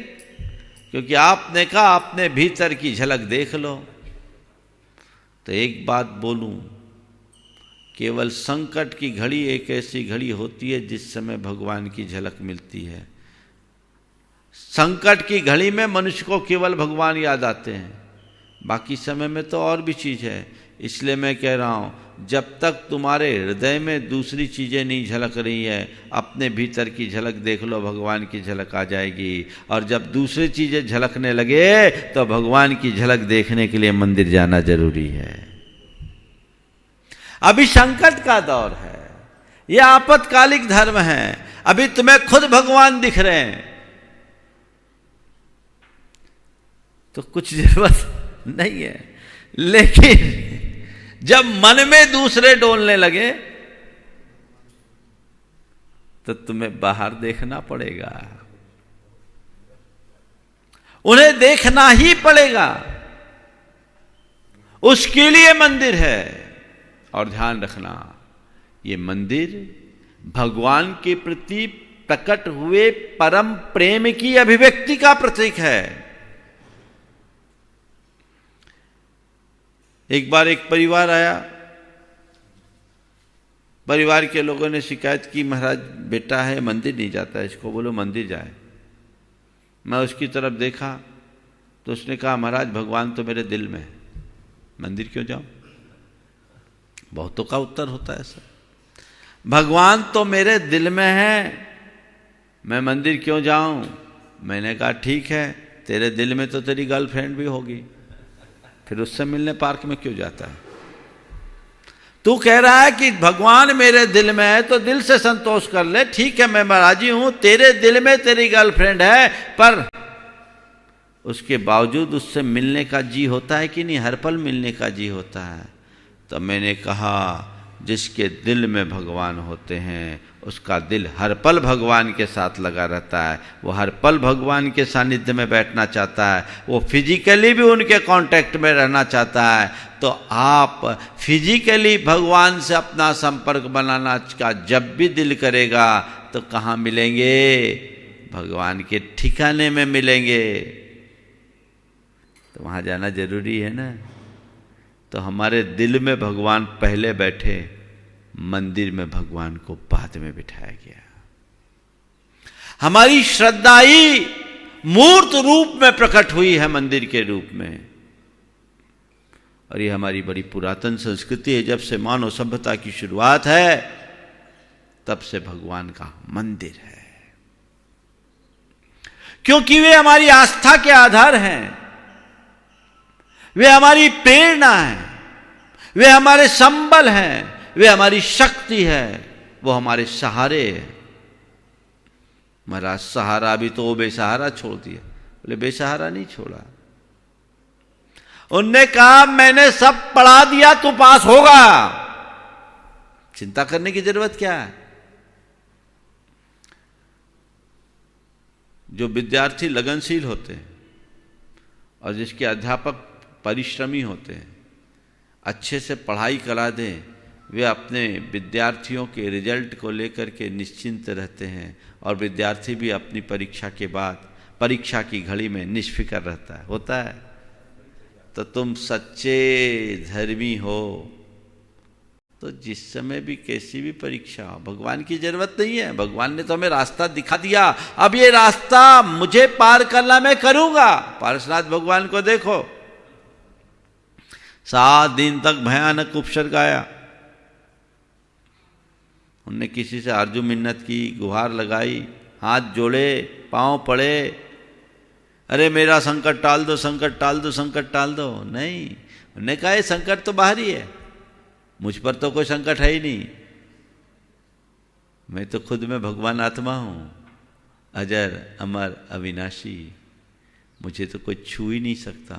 क्योंकि आपने कहा अपने भीतर की झलक देख लो। तो एक बात बोलूं, केवल संकट की घड़ी एक ऐसी घड़ी होती है जिस समय भगवान की झलक मिलती है। संकट की घड़ी में मनुष्य को केवल भगवान याद आते हैं, बाकी समय में तो और भी चीज है। इसलिए मैं कह रहा हूं, जब तक तुम्हारे हृदय में दूसरी चीजें नहीं झलक रही है, अपने भीतर की झलक देख लो, भगवान की झलक आ जाएगी। और जब दूसरी चीजें झलकने लगे तो भगवान की झलक देखने के लिए मंदिर जाना जरूरी है। अभी संकट का दौर है, यह आपत्कालिक धर्म है, अभी तुम्हें खुद भगवान दिख रहे हैं, तो कुछ जरूरत नहीं है। लेकिन जब मन में दूसरे डोलने लगे तो तुम्हें बाहर देखना पड़ेगा, उन्हें देखना ही पड़ेगा। उसके लिए मंदिर है। और ध्यान रखना, ये मंदिर भगवान के प्रति प्रकट हुए परम प्रेम की अभिव्यक्ति का प्रतीक है। एक बार एक परिवार आया, परिवार के लोगों ने शिकायत की, महाराज बेटा है मंदिर नहीं जाता, इसको बोलो मंदिर जाए। मैं उसकी तरफ देखा तो उसने कहा, महाराज भगवान तो मेरे दिल में है, मंदिर क्यों जाऊं? बहुतों का उत्तर होता है ऐसा, भगवान तो मेरे दिल में है, मैं मंदिर क्यों जाऊं? मैंने कहा ठीक है, तेरे दिल में तो तेरी गर्लफ्रेंड भी होगी, फिर उससे मिलने पार्क में क्यों जाता है? तू कह रहा है कि भगवान मेरे दिल में है तो दिल से संतोष कर ले, ठीक है मैं राजी हूं, तेरे दिल में तेरी गर्लफ्रेंड है, पर उसके बावजूद उससे मिलने का जी होता है कि नहीं? हर पल मिलने का जी होता है। तो मैंने कहा, जिसके दिल में भगवान होते हैं उसका दिल हर पल भगवान के साथ लगा रहता है, वो हर पल भगवान के सानिध्य में बैठना चाहता है, वो फिजिकली भी उनके कांटेक्ट में रहना चाहता है। तो आप फिजिकली भगवान से अपना संपर्क बनाना का जब भी दिल करेगा तो कहाँ मिलेंगे? भगवान के ठिकाने में मिलेंगे। तो वहाँ जाना जरूरी है ना। तो हमारे दिल में भगवान पहले बैठे, मंदिर में भगवान को बाद में बिठाया गया। हमारी श्रद्धा ही मूर्त रूप में प्रकट हुई है मंदिर के रूप में। और ये हमारी बड़ी पुरातन संस्कृति है, जब से मानव सभ्यता की शुरुआत है तब से भगवान का मंदिर है, क्योंकि वे हमारी आस्था के आधार हैं, वे हमारी प्रेरणा है, वे हमारे संबल हैं, वे हमारी शक्ति है, वो हमारे सहारे है। महाराज सहारा भी तो वो बेसहारा छोड़ दिया, बोले बेसहारा नहीं छोड़ा। उनने कहा मैंने सब पढ़ा दिया, तू पास होगा, चिंता करने की जरूरत क्या है। जो विद्यार्थी लगनशील होते हैं और जिसके अध्यापक परिश्रमी होते हैं, अच्छे से पढ़ाई करा दें, वे अपने विद्यार्थियों के रिजल्ट को लेकर के निश्चिंत रहते हैं, और विद्यार्थी भी अपनी परीक्षा के बाद परीक्षा की घड़ी में निष्फिक्र रहता है, होता है। तो तुम सच्चे धर्मी हो तो जिस समय भी कैसी भी परीक्षा हो, भगवान की जरूरत नहीं है। भगवान ने तो हमें रास्ता दिखा दिया, अब ये रास्ता मुझे पार करना मैं करूंगा। पार्श्वनाथ भगवान को देखो, 7 दिन तक भयानक उपसर्ग आया, उनने किसी से आरजू मिन्नत की, गुहार लगाई, हाथ जोड़े, पांव पड़े, अरे मेरा संकट टाल दो, संकट टाल दो, संकट टाल दो? नहीं, उन्होंने कहा ये संकट तो बाहरी है, मुझ पर तो कोई संकट है ही नहीं, मैं तो खुद में भगवान आत्मा हूं, अजर अमर अविनाशी, मुझे तो कोई छू ही नहीं सकता।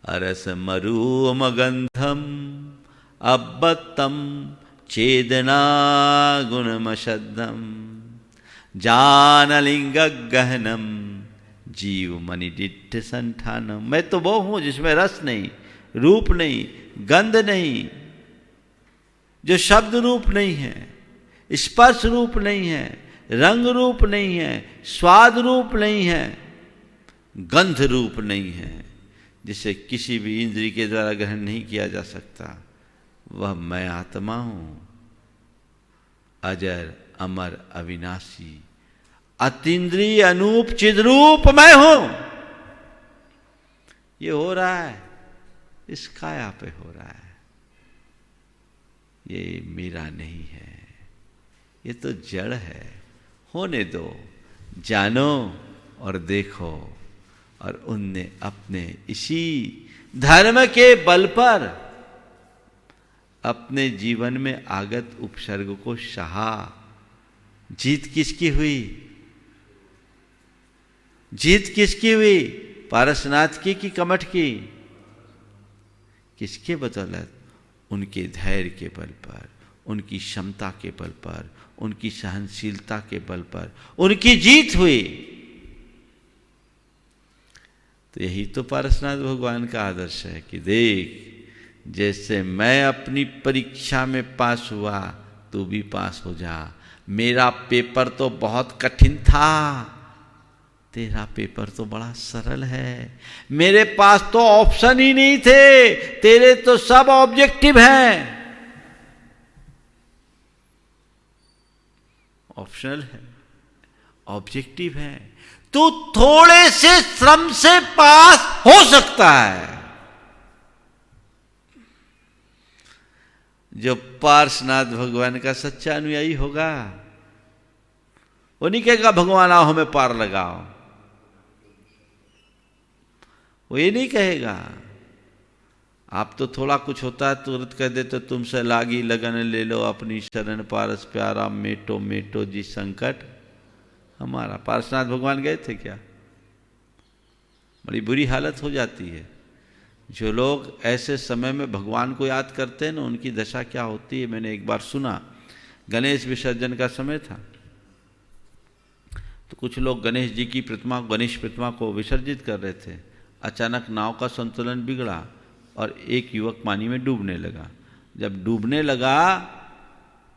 अरस मरूम गंधम अब्बतम चेदना गुणमशद्दम जानलिंग गहनम जीव मणिडिठ संठानम। मैं तो वो हूं जिसमें रस नहीं, रूप नहीं, गंध नहीं, जो शब्द रूप नहीं है, स्पर्श रूप नहीं है, रंग रूप नहीं है, स्वाद रूप नहीं है, गंध रूप नहीं है, जिसे किसी भी इंद्रिय के द्वारा ग्रहण नहीं किया जा सकता, वह मैं आत्मा हूं, अजर अमर अविनाशी, अतीन्द्रिय अनूप चिद्रूप मैं हूं। ये हो रहा है, इस काया पे हो रहा है, ये मेरा नहीं है, ये तो जड़ है, होने दो, जानो और देखो। और उनने अपने इसी धर्म के बल पर अपने जीवन में आगत उपसर्ग को सहा। जीत किसकी हुई? जीत किसकी हुई? पारसनाथ की कमठ की? किसके बदौलत? उनके धैर्य के बल पर, उनकी क्षमता के बल पर, उनकी सहनशीलता के बल पर उनकी जीत हुई। तो यही तो पारसनाथ भगवान का आदर्श है कि देख, जैसे मैं अपनी परीक्षा में पास हुआ, तू भी पास हो जा। मेरा पेपर तो बहुत कठिन था, तेरा पेपर तो बड़ा सरल है। मेरे पास तो ऑप्शन ही नहीं थे, तेरे तो सब ऑब्जेक्टिव हैं। ऑप्शनल है, ऑब्जेक्टिव है, तू थोड़े से श्रम से पास हो सकता है। जो पार्श्वनाथ भगवान का सच्चा अनुयायी होगा, वो नहीं कहेगा भगवान आओ हमें पार लगाओ, वो ये नहीं कहेगा। आप तो थोड़ा कुछ होता है तुरंत कह देते, तुमसे लागी लगन ले लो अपनी शरण पारस प्यारा, मेटो मेटो जी संकट हमारा। पार्श्वनाथ भगवान गए थे क्या? बड़ी बुरी हालत हो जाती है। जो लोग ऐसे समय में भगवान को याद करते हैं ना, उनकी दशा क्या होती है। मैंने एक बार सुना, गणेश विसर्जन का समय था, तो कुछ लोग गणेश जी की प्रतिमा, गणेश प्रतिमा को विसर्जित कर रहे थे। अचानक नाव का संतुलन बिगड़ा और एक युवक पानी में डूबने लगा। जब डूबने लगा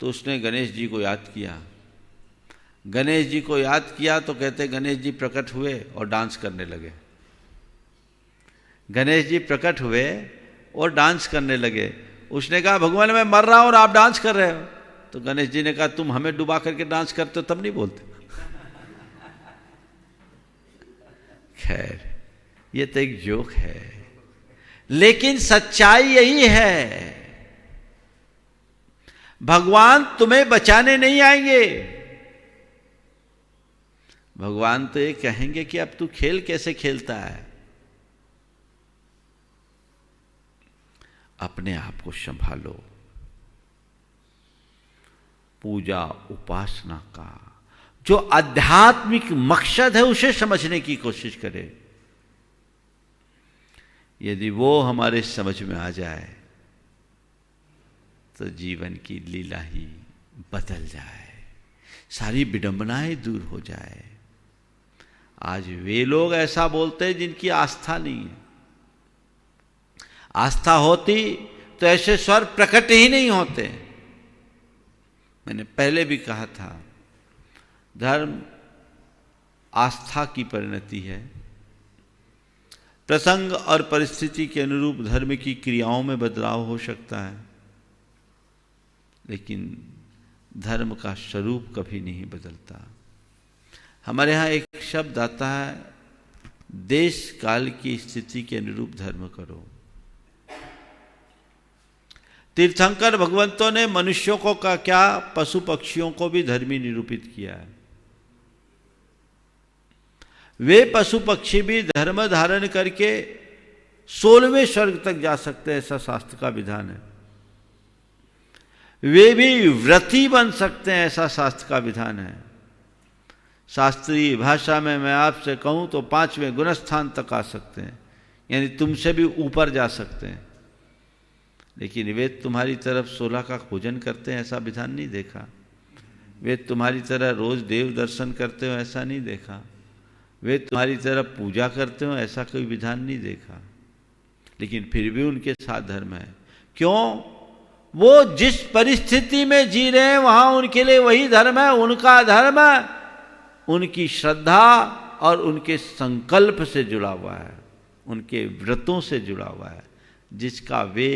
तो उसने गणेश जी को याद किया। गणेश जी को याद किया तो कहते गणेश जी प्रकट हुए और डांस करने लगे। गणेश जी प्रकट हुए और डांस करने लगे। उसने कहा भगवान मैं मर रहा हूं और आप डांस कर रहे हो। तो गणेश जी ने कहा तुम हमें डुबा करके डांस करते हो तब नहीं बोलते। खैर ये तो एक जोक है, लेकिन सच्चाई यही है, भगवान तुम्हें बचाने नहीं आएंगे। भगवान तो ये कहेंगे कि अब तू खेल कैसे खेलता है, अपने आप को संभालो। पूजा उपासना का जो आध्यात्मिक मकसद है उसे समझने की कोशिश करें। यदि वो हमारे समझ में आ जाए तो जीवन की लीला ही बदल जाए, सारी विडंबनाएं दूर हो जाए। आज वे लोग ऐसा बोलते हैं जिनकी आस्था नहीं है। आस्था होती तो ऐसे स्वर प्रकट ही नहीं होते। मैंने पहले भी कहा था, धर्म आस्था की परिणति है। प्रसंग और परिस्थिति के अनुरूप धर्म की क्रियाओं में बदलाव हो सकता है, लेकिन धर्म का स्वरूप कभी नहीं बदलता। हमारे यहाँ एक शब्द आता है, देश काल की स्थिति के अनुरूप धर्म करो। तीर्थंकर भगवंतों ने मनुष्यों को का क्या, पशु पक्षियों को भी धर्मी निरूपित किया है। वे पशु पक्षी भी धर्म धारण करके 16वें स्वर्ग तक जा सकते हैं, ऐसा शास्त्र का विधान है। वे भी व्रती बन सकते हैं, ऐसा शास्त्र का विधान है। शास्त्रीय भाषा में मैं आपसे कहूं तो 5वें गुणस्थान तक आ सकते हैं, यानी तुमसे भी ऊपर जा सकते हैं। लेकिन वे तुम्हारी तरफ 16 का पूजन करते हैं, ऐसा विधान नहीं देखा। वे तुम्हारी तरह रोज देव दर्शन करते हो, ऐसा नहीं देखा। वे तुम्हारी तरफ पूजा करते हो, ऐसा कोई विधान नहीं देखा। लेकिन फिर भी उनके साथ धर्म है। क्यों? वो जिस परिस्थिति में जी रहे हैं वहां उनके लिए वही धर्म है। उनका धर्म उनकी श्रद्धा और उनके संकल्प से जुड़ा हुआ है, उनके व्रतों से जुड़ा हुआ है, जिसका वे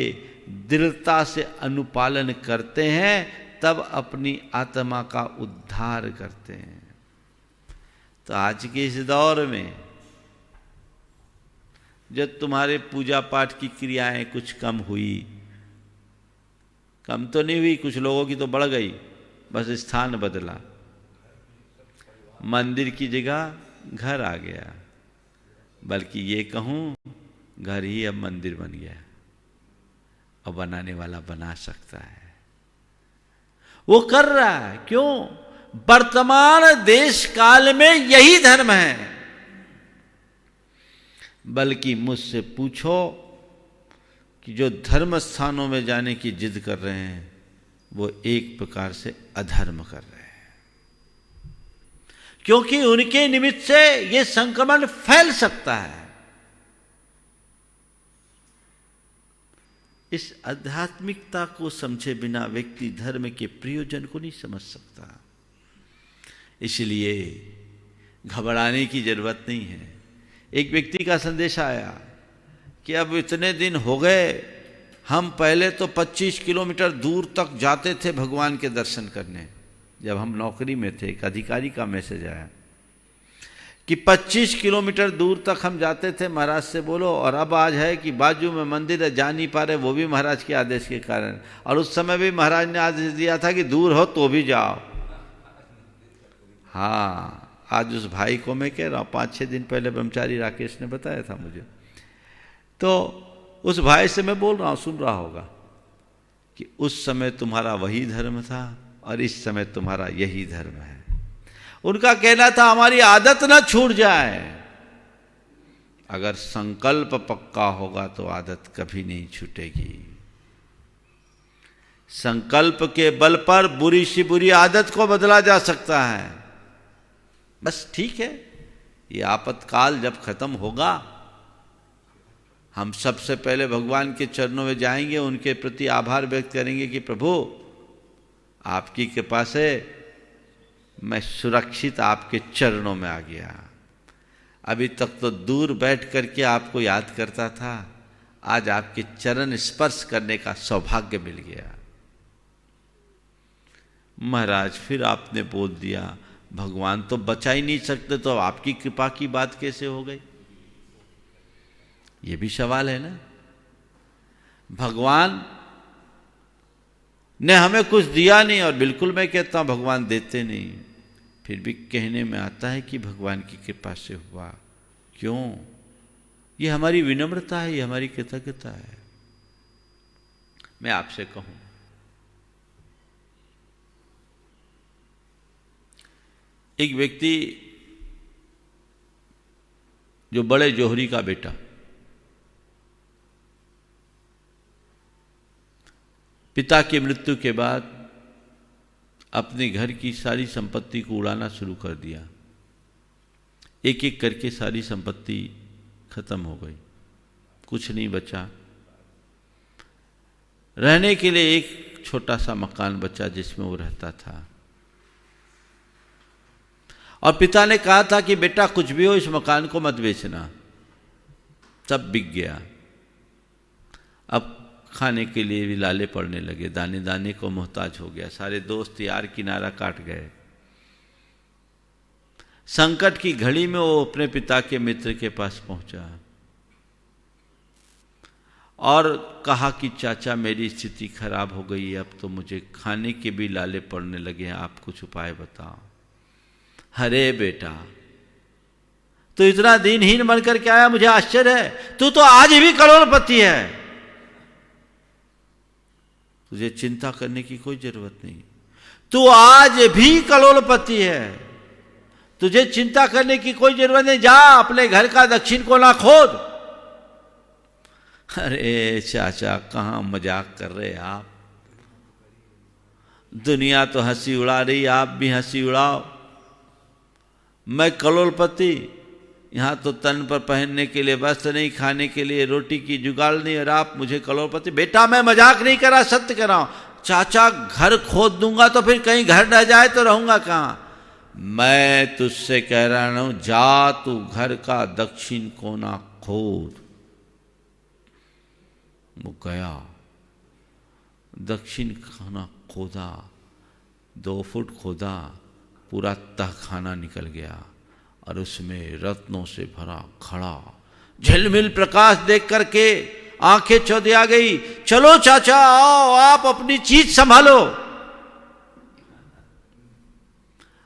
दृढ़ता से अनुपालन करते हैं, तब अपनी आत्मा का उद्धार करते हैं। तो आज के इस दौर में जब तुम्हारे पूजा पाठ की क्रियाएं कुछ कम हुई, कम तो नहीं हुई, कुछ लोगों की तो बढ़ गई, बस स्थान बदला, मंदिर की जगह घर आ गया, बल्कि ये कहूं घर ही अब मंदिर बन गया और बनाने वाला बना सकता है। वो कर रहा है। क्यों? वर्तमान देश काल में यही धर्म है। बल्कि मुझसे पूछो कि जो धर्म स्थानों में जाने की जिद कर रहे हैं वो एक प्रकार से अधर्म कर रहे हैं, क्योंकि उनके निमित्त से यह संक्रमण फैल सकता है। इस आध्यात्मिकता को समझे बिना व्यक्ति धर्म के प्रयोजन को नहीं समझ सकता। इसलिए घबराने की जरूरत नहीं है। एक व्यक्ति का संदेश आया कि अब इतने दिन हो गए, हम पहले तो 25 किलोमीटर दूर तक जाते थे भगवान के दर्शन करने। जब हम नौकरी में थे, एक अधिकारी का मैसेज आया कि 25 किलोमीटर दूर तक हम जाते थे, महाराज से बोलो, और अब आज है कि बाजू में मंदिर है, जा नहीं पा रहे, वो भी महाराज के आदेश के कारण। और उस समय भी महाराज ने आदेश दिया था कि दूर हो तो भी जाओ। हाँ, आज उस भाई को मैं कह रहा हूँ, 5-6 दिन पहले ब्रह्मचारी राकेश ने बताया था मुझे, तो उस भाई से मैं बोल रहा हूँ, सुन रहा होगा, कि उस समय तुम्हारा वही धर्म था और इस समय तुम्हारा यही धर्म है। उनका कहना था हमारी आदत ना छूट जाए। अगर संकल्प पक्का होगा तो आदत कभी नहीं छूटेगी। संकल्प के बल पर बुरी सी बुरी आदत को बदला जा सकता है। बस ठीक है, ये आपातकाल जब खत्म होगा, हम सबसे पहले भगवान के चरणों में जाएंगे, उनके प्रति आभार व्यक्त करेंगे कि प्रभु आपकी कृपा से मैं सुरक्षित आपके चरणों में आ गया। अभी तक तो दूर बैठ करके आपको याद करता था, आज आपके चरण स्पर्श करने का सौभाग्य मिल गया। महाराज फिर आपने बोल दिया, भगवान तो बचा ही नहीं सकते, तो आपकी कृपा की बात कैसे हो गई? ये भी सवाल है ना। भगवान ने हमें कुछ दिया नहीं, और बिल्कुल मैं कहता हूं भगवान देते नहीं, फिर भी कहने में आता है कि भगवान की कृपा से हुआ। क्यों? ये हमारी विनम्रता है, ये हमारी कृतज्ञता है। मैं आपसे कहूं, एक व्यक्ति जो बड़े जोहरी का बेटा, पिता की मृत्यु के बाद अपने घर की सारी संपत्ति को उड़ाना शुरू कर दिया। एक एक करके सारी संपत्ति खत्म हो गई, कुछ नहीं बचा। रहने के लिए एक छोटा सा मकान बचा जिसमें वो रहता था। और पिता ने कहा था कि बेटा कुछ भी हो इस मकान को मत बेचना। सब बिक गया। अब खाने के लिए भी लाले पड़ने लगे, दाने दाने को मोहताज हो गया। सारे दोस्त यार किनारा काट गए। संकट की घड़ी में वो अपने पिता के मित्र के पास पहुंचा और कहा कि चाचा मेरी स्थिति खराब हो गई है, अब तो मुझे खाने के भी लाले पड़ने लगे हैं, आप कुछ उपाय बताओ। अरे बेटा, तो इतना दीनहीन बनकर के आया, मुझे आश्चर्य है, तू तो आज भी करोड़पति है, तुझे चिंता करने की कोई जरूरत नहीं। तू आज भी करोड़पति है, तुझे चिंता करने की कोई जरूरत नहीं, जा अपने घर का दक्षिण कोना खोद। अरे चाचा, कहाँ मजाक कर रहे आप, दुनिया तो हंसी उड़ा रही, आप भी हंसी उड़ाओ। मैं करोड़पति, यहाँ तो तन पर पहनने के लिए वस्त्र नहीं, खाने के लिए रोटी की जुगाड़ नहीं, और आप मुझे करोड़पति। बेटा मैं मजाक नहीं कर रहा, सत्य कर रहा हूं। चाचा घर खोद दूंगा तो फिर कहीं घर न जाए तो रहूंगा कहाँ। मैं तुझसे कह रहा हूं, जा तू घर का दक्षिण कोना खोद। वो गया, दक्षिण खाना खोदा, 2 फुट खोदा, पूरा तहखाना निकल गया और उसमें रत्नों से भरा खड़ा झिलमिल प्रकाश देख करके आंखें चौधिया गई। चलो चाचा आओ, आप अपनी चीज संभालो,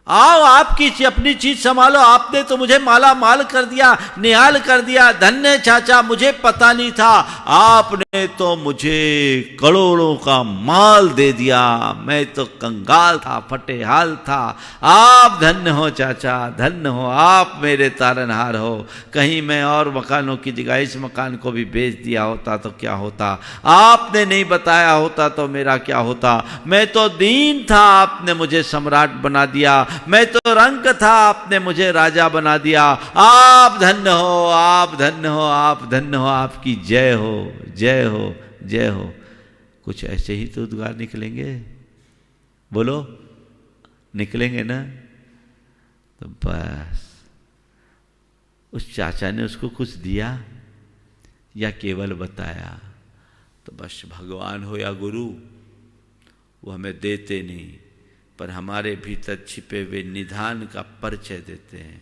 आओ आपकी अपनी चीज संभालो। आपने तो मुझे माला माल कर दिया, निहाल कर दिया। धन्य चाचा, मुझे पता नहीं था, आपने तो मुझे करोड़ों का माल दे दिया, मैं तो कंगाल था, फटे हाल था। आप धन्य हो चाचा, धन्य हो, आप मेरे तारनहार हो। कहीं मैं और मकानों की जगह इस मकान को भी बेच दिया होता तो क्या होता, आपने नहीं बताया होता तो मेरा क्या होता। मैं तो दीन था, आपने मुझे सम्राट बना दिया। मैं तो रंक था, आपने मुझे राजा बना दिया। आप धन्य हो, आप धन्य हो, आप धन्य हो, आपकी जय हो, जय हो, जय हो। कुछ ऐसे ही तो उद्गार निकलेंगे, बोलो निकलेंगे ना। तो बस उस चाचा ने उसको कुछ दिया या केवल बताया? तो बस भगवान हो या गुरु, वो हमें देते नहीं, पर हमारे भीतर छिपे हुए निधान का परिचय देते हैं।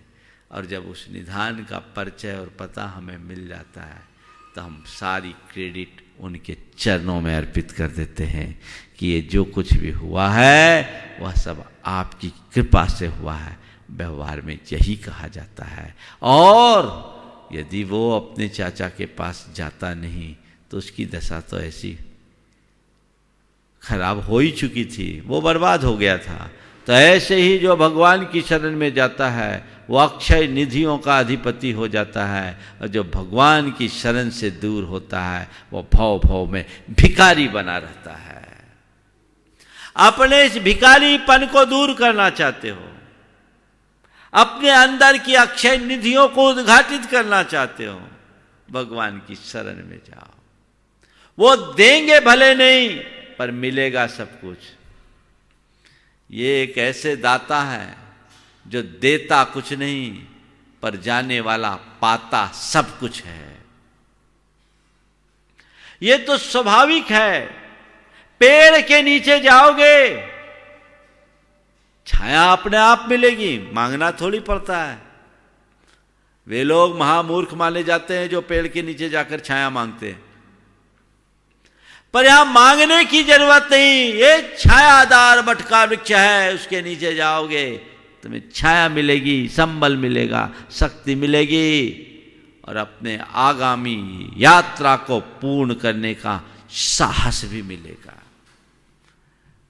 और जब उस निधान का परिचय और पता हमें मिल जाता है तो हम सारी क्रेडिट उनके चरणों में अर्पित कर देते हैं कि ये जो कुछ भी हुआ है वह सब आपकी कृपा से हुआ है। व्यवहार में यही कहा जाता है। और यदि वो अपने चाचा के पास जाता नहीं तो उसकी दशा तो ऐसी खराब हो ही चुकी थी, वो बर्बाद हो गया था। तो ऐसे ही जो भगवान की शरण में जाता है वो अक्षय निधियों का अधिपति हो जाता है, और जो भगवान की शरण से दूर होता है वो भव भव में भिखारी बना रहता है। अपने इस भिखारीपन को दूर करना चाहते हो, अपने अंदर की अक्षय निधियों को उद्घाटित करना चाहते हो, भगवान की शरण में जाओ। वो देंगे भले नहीं पर मिलेगा सब कुछ। ये एक ऐसे दाता है जो देता कुछ नहीं पर जाने वाला पाता सब कुछ है। ये तो स्वाभाविक है। पेड़ के नीचे जाओगे छाया अपने आप मिलेगी, मांगना थोड़ी पड़ता है। वे लोग महामूर्ख माने जाते हैं जो पेड़ के नीचे जाकर छाया मांगते हैं, पर यहां मांगने की जरूरत नहीं। ये छायादार बटका वृक्ष है, उसके नीचे जाओगे तुम्हें छाया मिलेगी, संबल मिलेगा, शक्ति मिलेगी और अपने आगामी यात्रा को पूर्ण करने का साहस भी मिलेगा।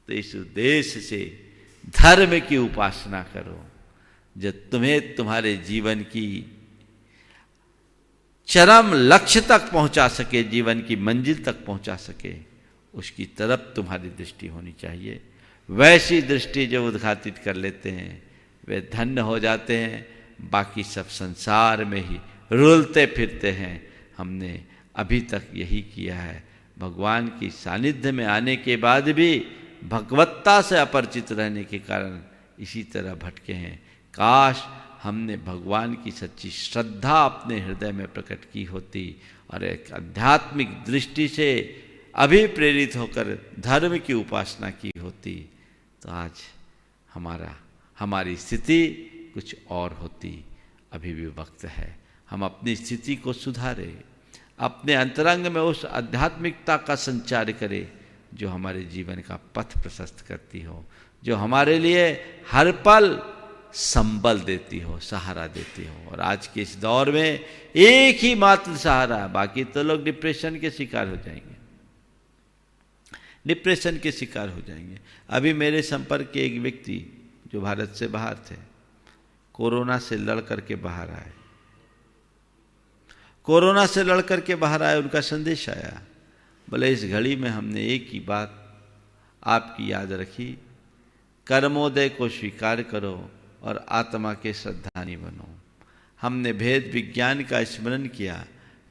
तो इस उद्देश्य से धर्म की उपासना करो जो तुम्हें तुम्हारे जीवन की चरम लक्ष्य तक पहुंचा सके, जीवन की मंजिल तक पहुंचा सके, उसकी तरफ तुम्हारी दृष्टि होनी चाहिए। वैसी दृष्टि जो उद्घाटित कर लेते हैं वे धन्य हो जाते हैं, बाकी सब संसार में ही रुलते फिरते हैं। हमने अभी तक यही किया है। भगवान की सानिध्य में आने के बाद भी भगवत्ता से अपरिचित रहने के कारण इसी तरह भटके हैं। काश हमने भगवान की सच्ची श्रद्धा अपने हृदय में प्रकट की होती और एक आध्यात्मिक दृष्टि से अभिप्रेरित होकर धर्म की उपासना की होती तो आज हमारी स्थिति कुछ और होती। अभी भी वक्त है, हम अपनी स्थिति को सुधारें, अपने अंतरंग में उस आध्यात्मिकता का संचार करें जो हमारे जीवन का पथ प्रशस्त करती हो, जो हमारे लिए हर पल संबल देती हो, सहारा देती हो। और आज के इस दौर में एक ही मात्र सहारा है, बाकी तो लोग डिप्रेशन के शिकार हो जाएंगे, डिप्रेशन के शिकार हो जाएंगे। अभी मेरे संपर्क के एक व्यक्ति जो भारत से बाहर थे, कोरोना से लड़ करके बाहर आए, कोरोना से लड़ करके बाहर आए। उनका संदेश आया, बोले इस घड़ी में हमने एक ही बात आपकी याद रखी, कर्मोदय को स्वीकार करो और आत्मा के श्रद्धानी बनो। हमने भेद विज्ञान का स्मरण किया,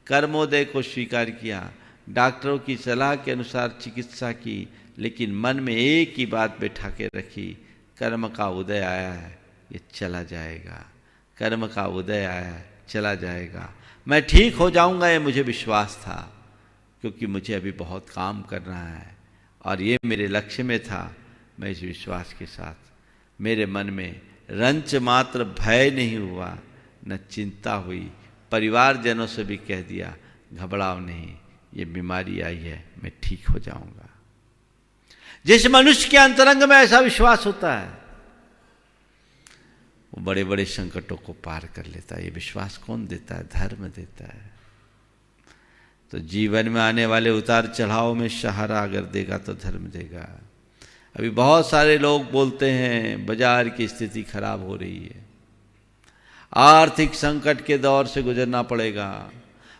कर्मोदय को स्वीकार किया, डॉक्टरों की सलाह के अनुसार चिकित्सा की, लेकिन मन में एक ही बात बैठा के रखी, कर्म का उदय आया है, ये चला जाएगा, कर्म का उदय आया है, चला जाएगा, मैं ठीक हो जाऊंगा, ये मुझे विश्वास था, क्योंकि मुझे अभी बहुत काम करना है और ये मेरे लक्ष्य में था। मैं इस विश्वास के साथ, मेरे मन में रंच मात्र भय नहीं हुआ, न चिंता हुई। परिवारजनों से भी कह दिया, घबराओ नहीं, ये बीमारी आई है, मैं ठीक हो जाऊंगा। जिस मनुष्य के अंतरंग में ऐसा विश्वास होता है, वो बड़े बड़े संकटों को पार कर लेता है। ये विश्वास कौन देता है? धर्म देता है। तो जीवन में आने वाले उतार चढ़ाव में सहारा अगर देगा तो धर्म देगा। अभी बहुत सारे लोग बोलते हैं बाजार की स्थिति खराब हो रही है, आर्थिक संकट के दौर से गुजरना पड़ेगा,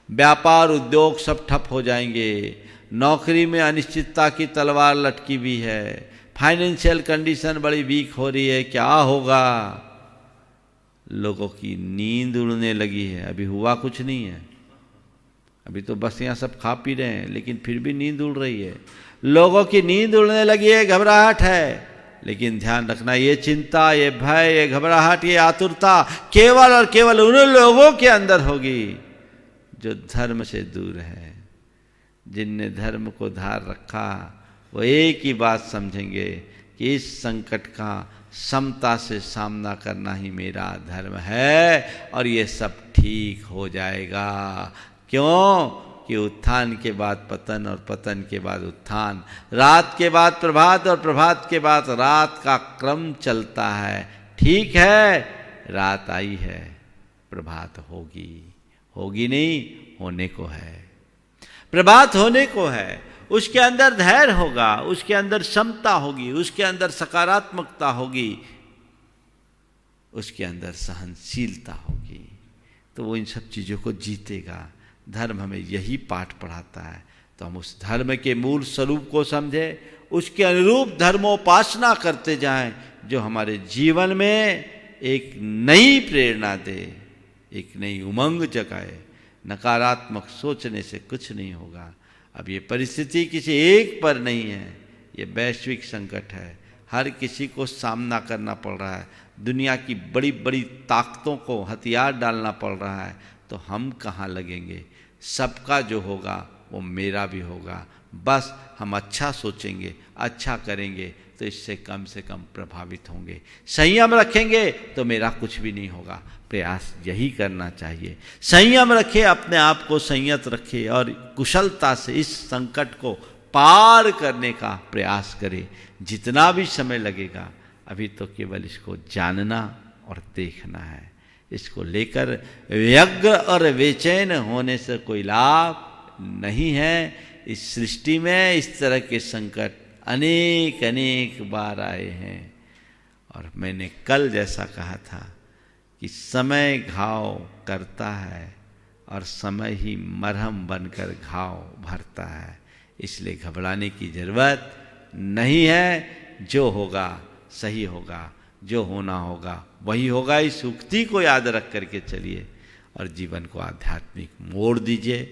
व्यापार उद्योग सब ठप हो जाएंगे, नौकरी में अनिश्चितता की तलवार लटकी हुई है, फाइनेंशियल कंडीशन बड़ी वीक हो रही है, क्या होगा? लोगों की नींद उड़ने लगी है। अभी हुआ कुछ नहीं है, अभी तो बस यहाँ सब खा पी रहे हैं, लेकिन फिर भी नींद उड़ रही है। लोगों की नींद उड़ने लगी है, घबराहट है, लेकिन ध्यान रखना, ये चिंता, ये भय, ये घबराहट, ये आतुरता केवल और केवल उन लोगों के अंदर होगी जो धर्म से दूर है। जिनने धर्म को धार रखा वो एक ही बात समझेंगे कि इस संकट का समता से सामना करना ही मेरा धर्म है और ये सब ठीक हो जाएगा। क्यों? कि उत्थान के बाद पतन और पतन के बाद उत्थान, रात के बाद प्रभात और प्रभात के बाद रात का क्रम चलता है। ठीक है, रात आई है, प्रभात होगी, होगी नहीं, होने को है, प्रभात होने को है। उसके अंदर धैर्य होगा, उसके अंदर समता होगी, उसके अंदर सकारात्मकता होगी, उसके अंदर सहनशीलता होगी, तो वो इन सब चीज़ों को जीतेगा। धर्म हमें यही पाठ पढ़ाता है। तो हम उस धर्म के मूल स्वरूप को समझें, उसके अनुरूप धर्मोपासना करते जाएं, जो हमारे जीवन में एक नई प्रेरणा दे, एक नई उमंग जगाए। नकारात्मक सोचने से कुछ नहीं होगा। अब ये परिस्थिति किसी एक पर नहीं है, ये वैश्विक संकट है, हर किसी को सामना करना पड़ रहा है। दुनिया की बड़ी बड़ी ताकतों को हथियार डालना पड़ रहा है, तो हम कहाँ लगेंगे? सबका जो होगा वो मेरा भी होगा। बस हम अच्छा सोचेंगे, अच्छा करेंगे, तो इससे कम से कम प्रभावित होंगे। संयम रखेंगे तो मेरा कुछ भी नहीं होगा। प्रयास यही करना चाहिए, संयम रखे, अपने आप को संयत रखे और कुशलता से इस संकट को पार करने का प्रयास करे। जितना भी समय लगेगा, अभी तो केवल इसको जानना और देखना है। इसको लेकर व्यग्र और बेचैन होने से कोई लाभ नहीं है। इस सृष्टि में इस तरह के संकट अनेक अनेक बार आए हैं, और मैंने कल जैसा कहा था कि समय घाव करता है और समय ही मरहम बनकर घाव भरता है। इसलिए घबराने की जरूरत नहीं है। जो होगा सही होगा, जो होना होगा वही होगा। इस उक्ति को याद रख करके चलिए और जीवन को आध्यात्मिक मोड़ दीजिए।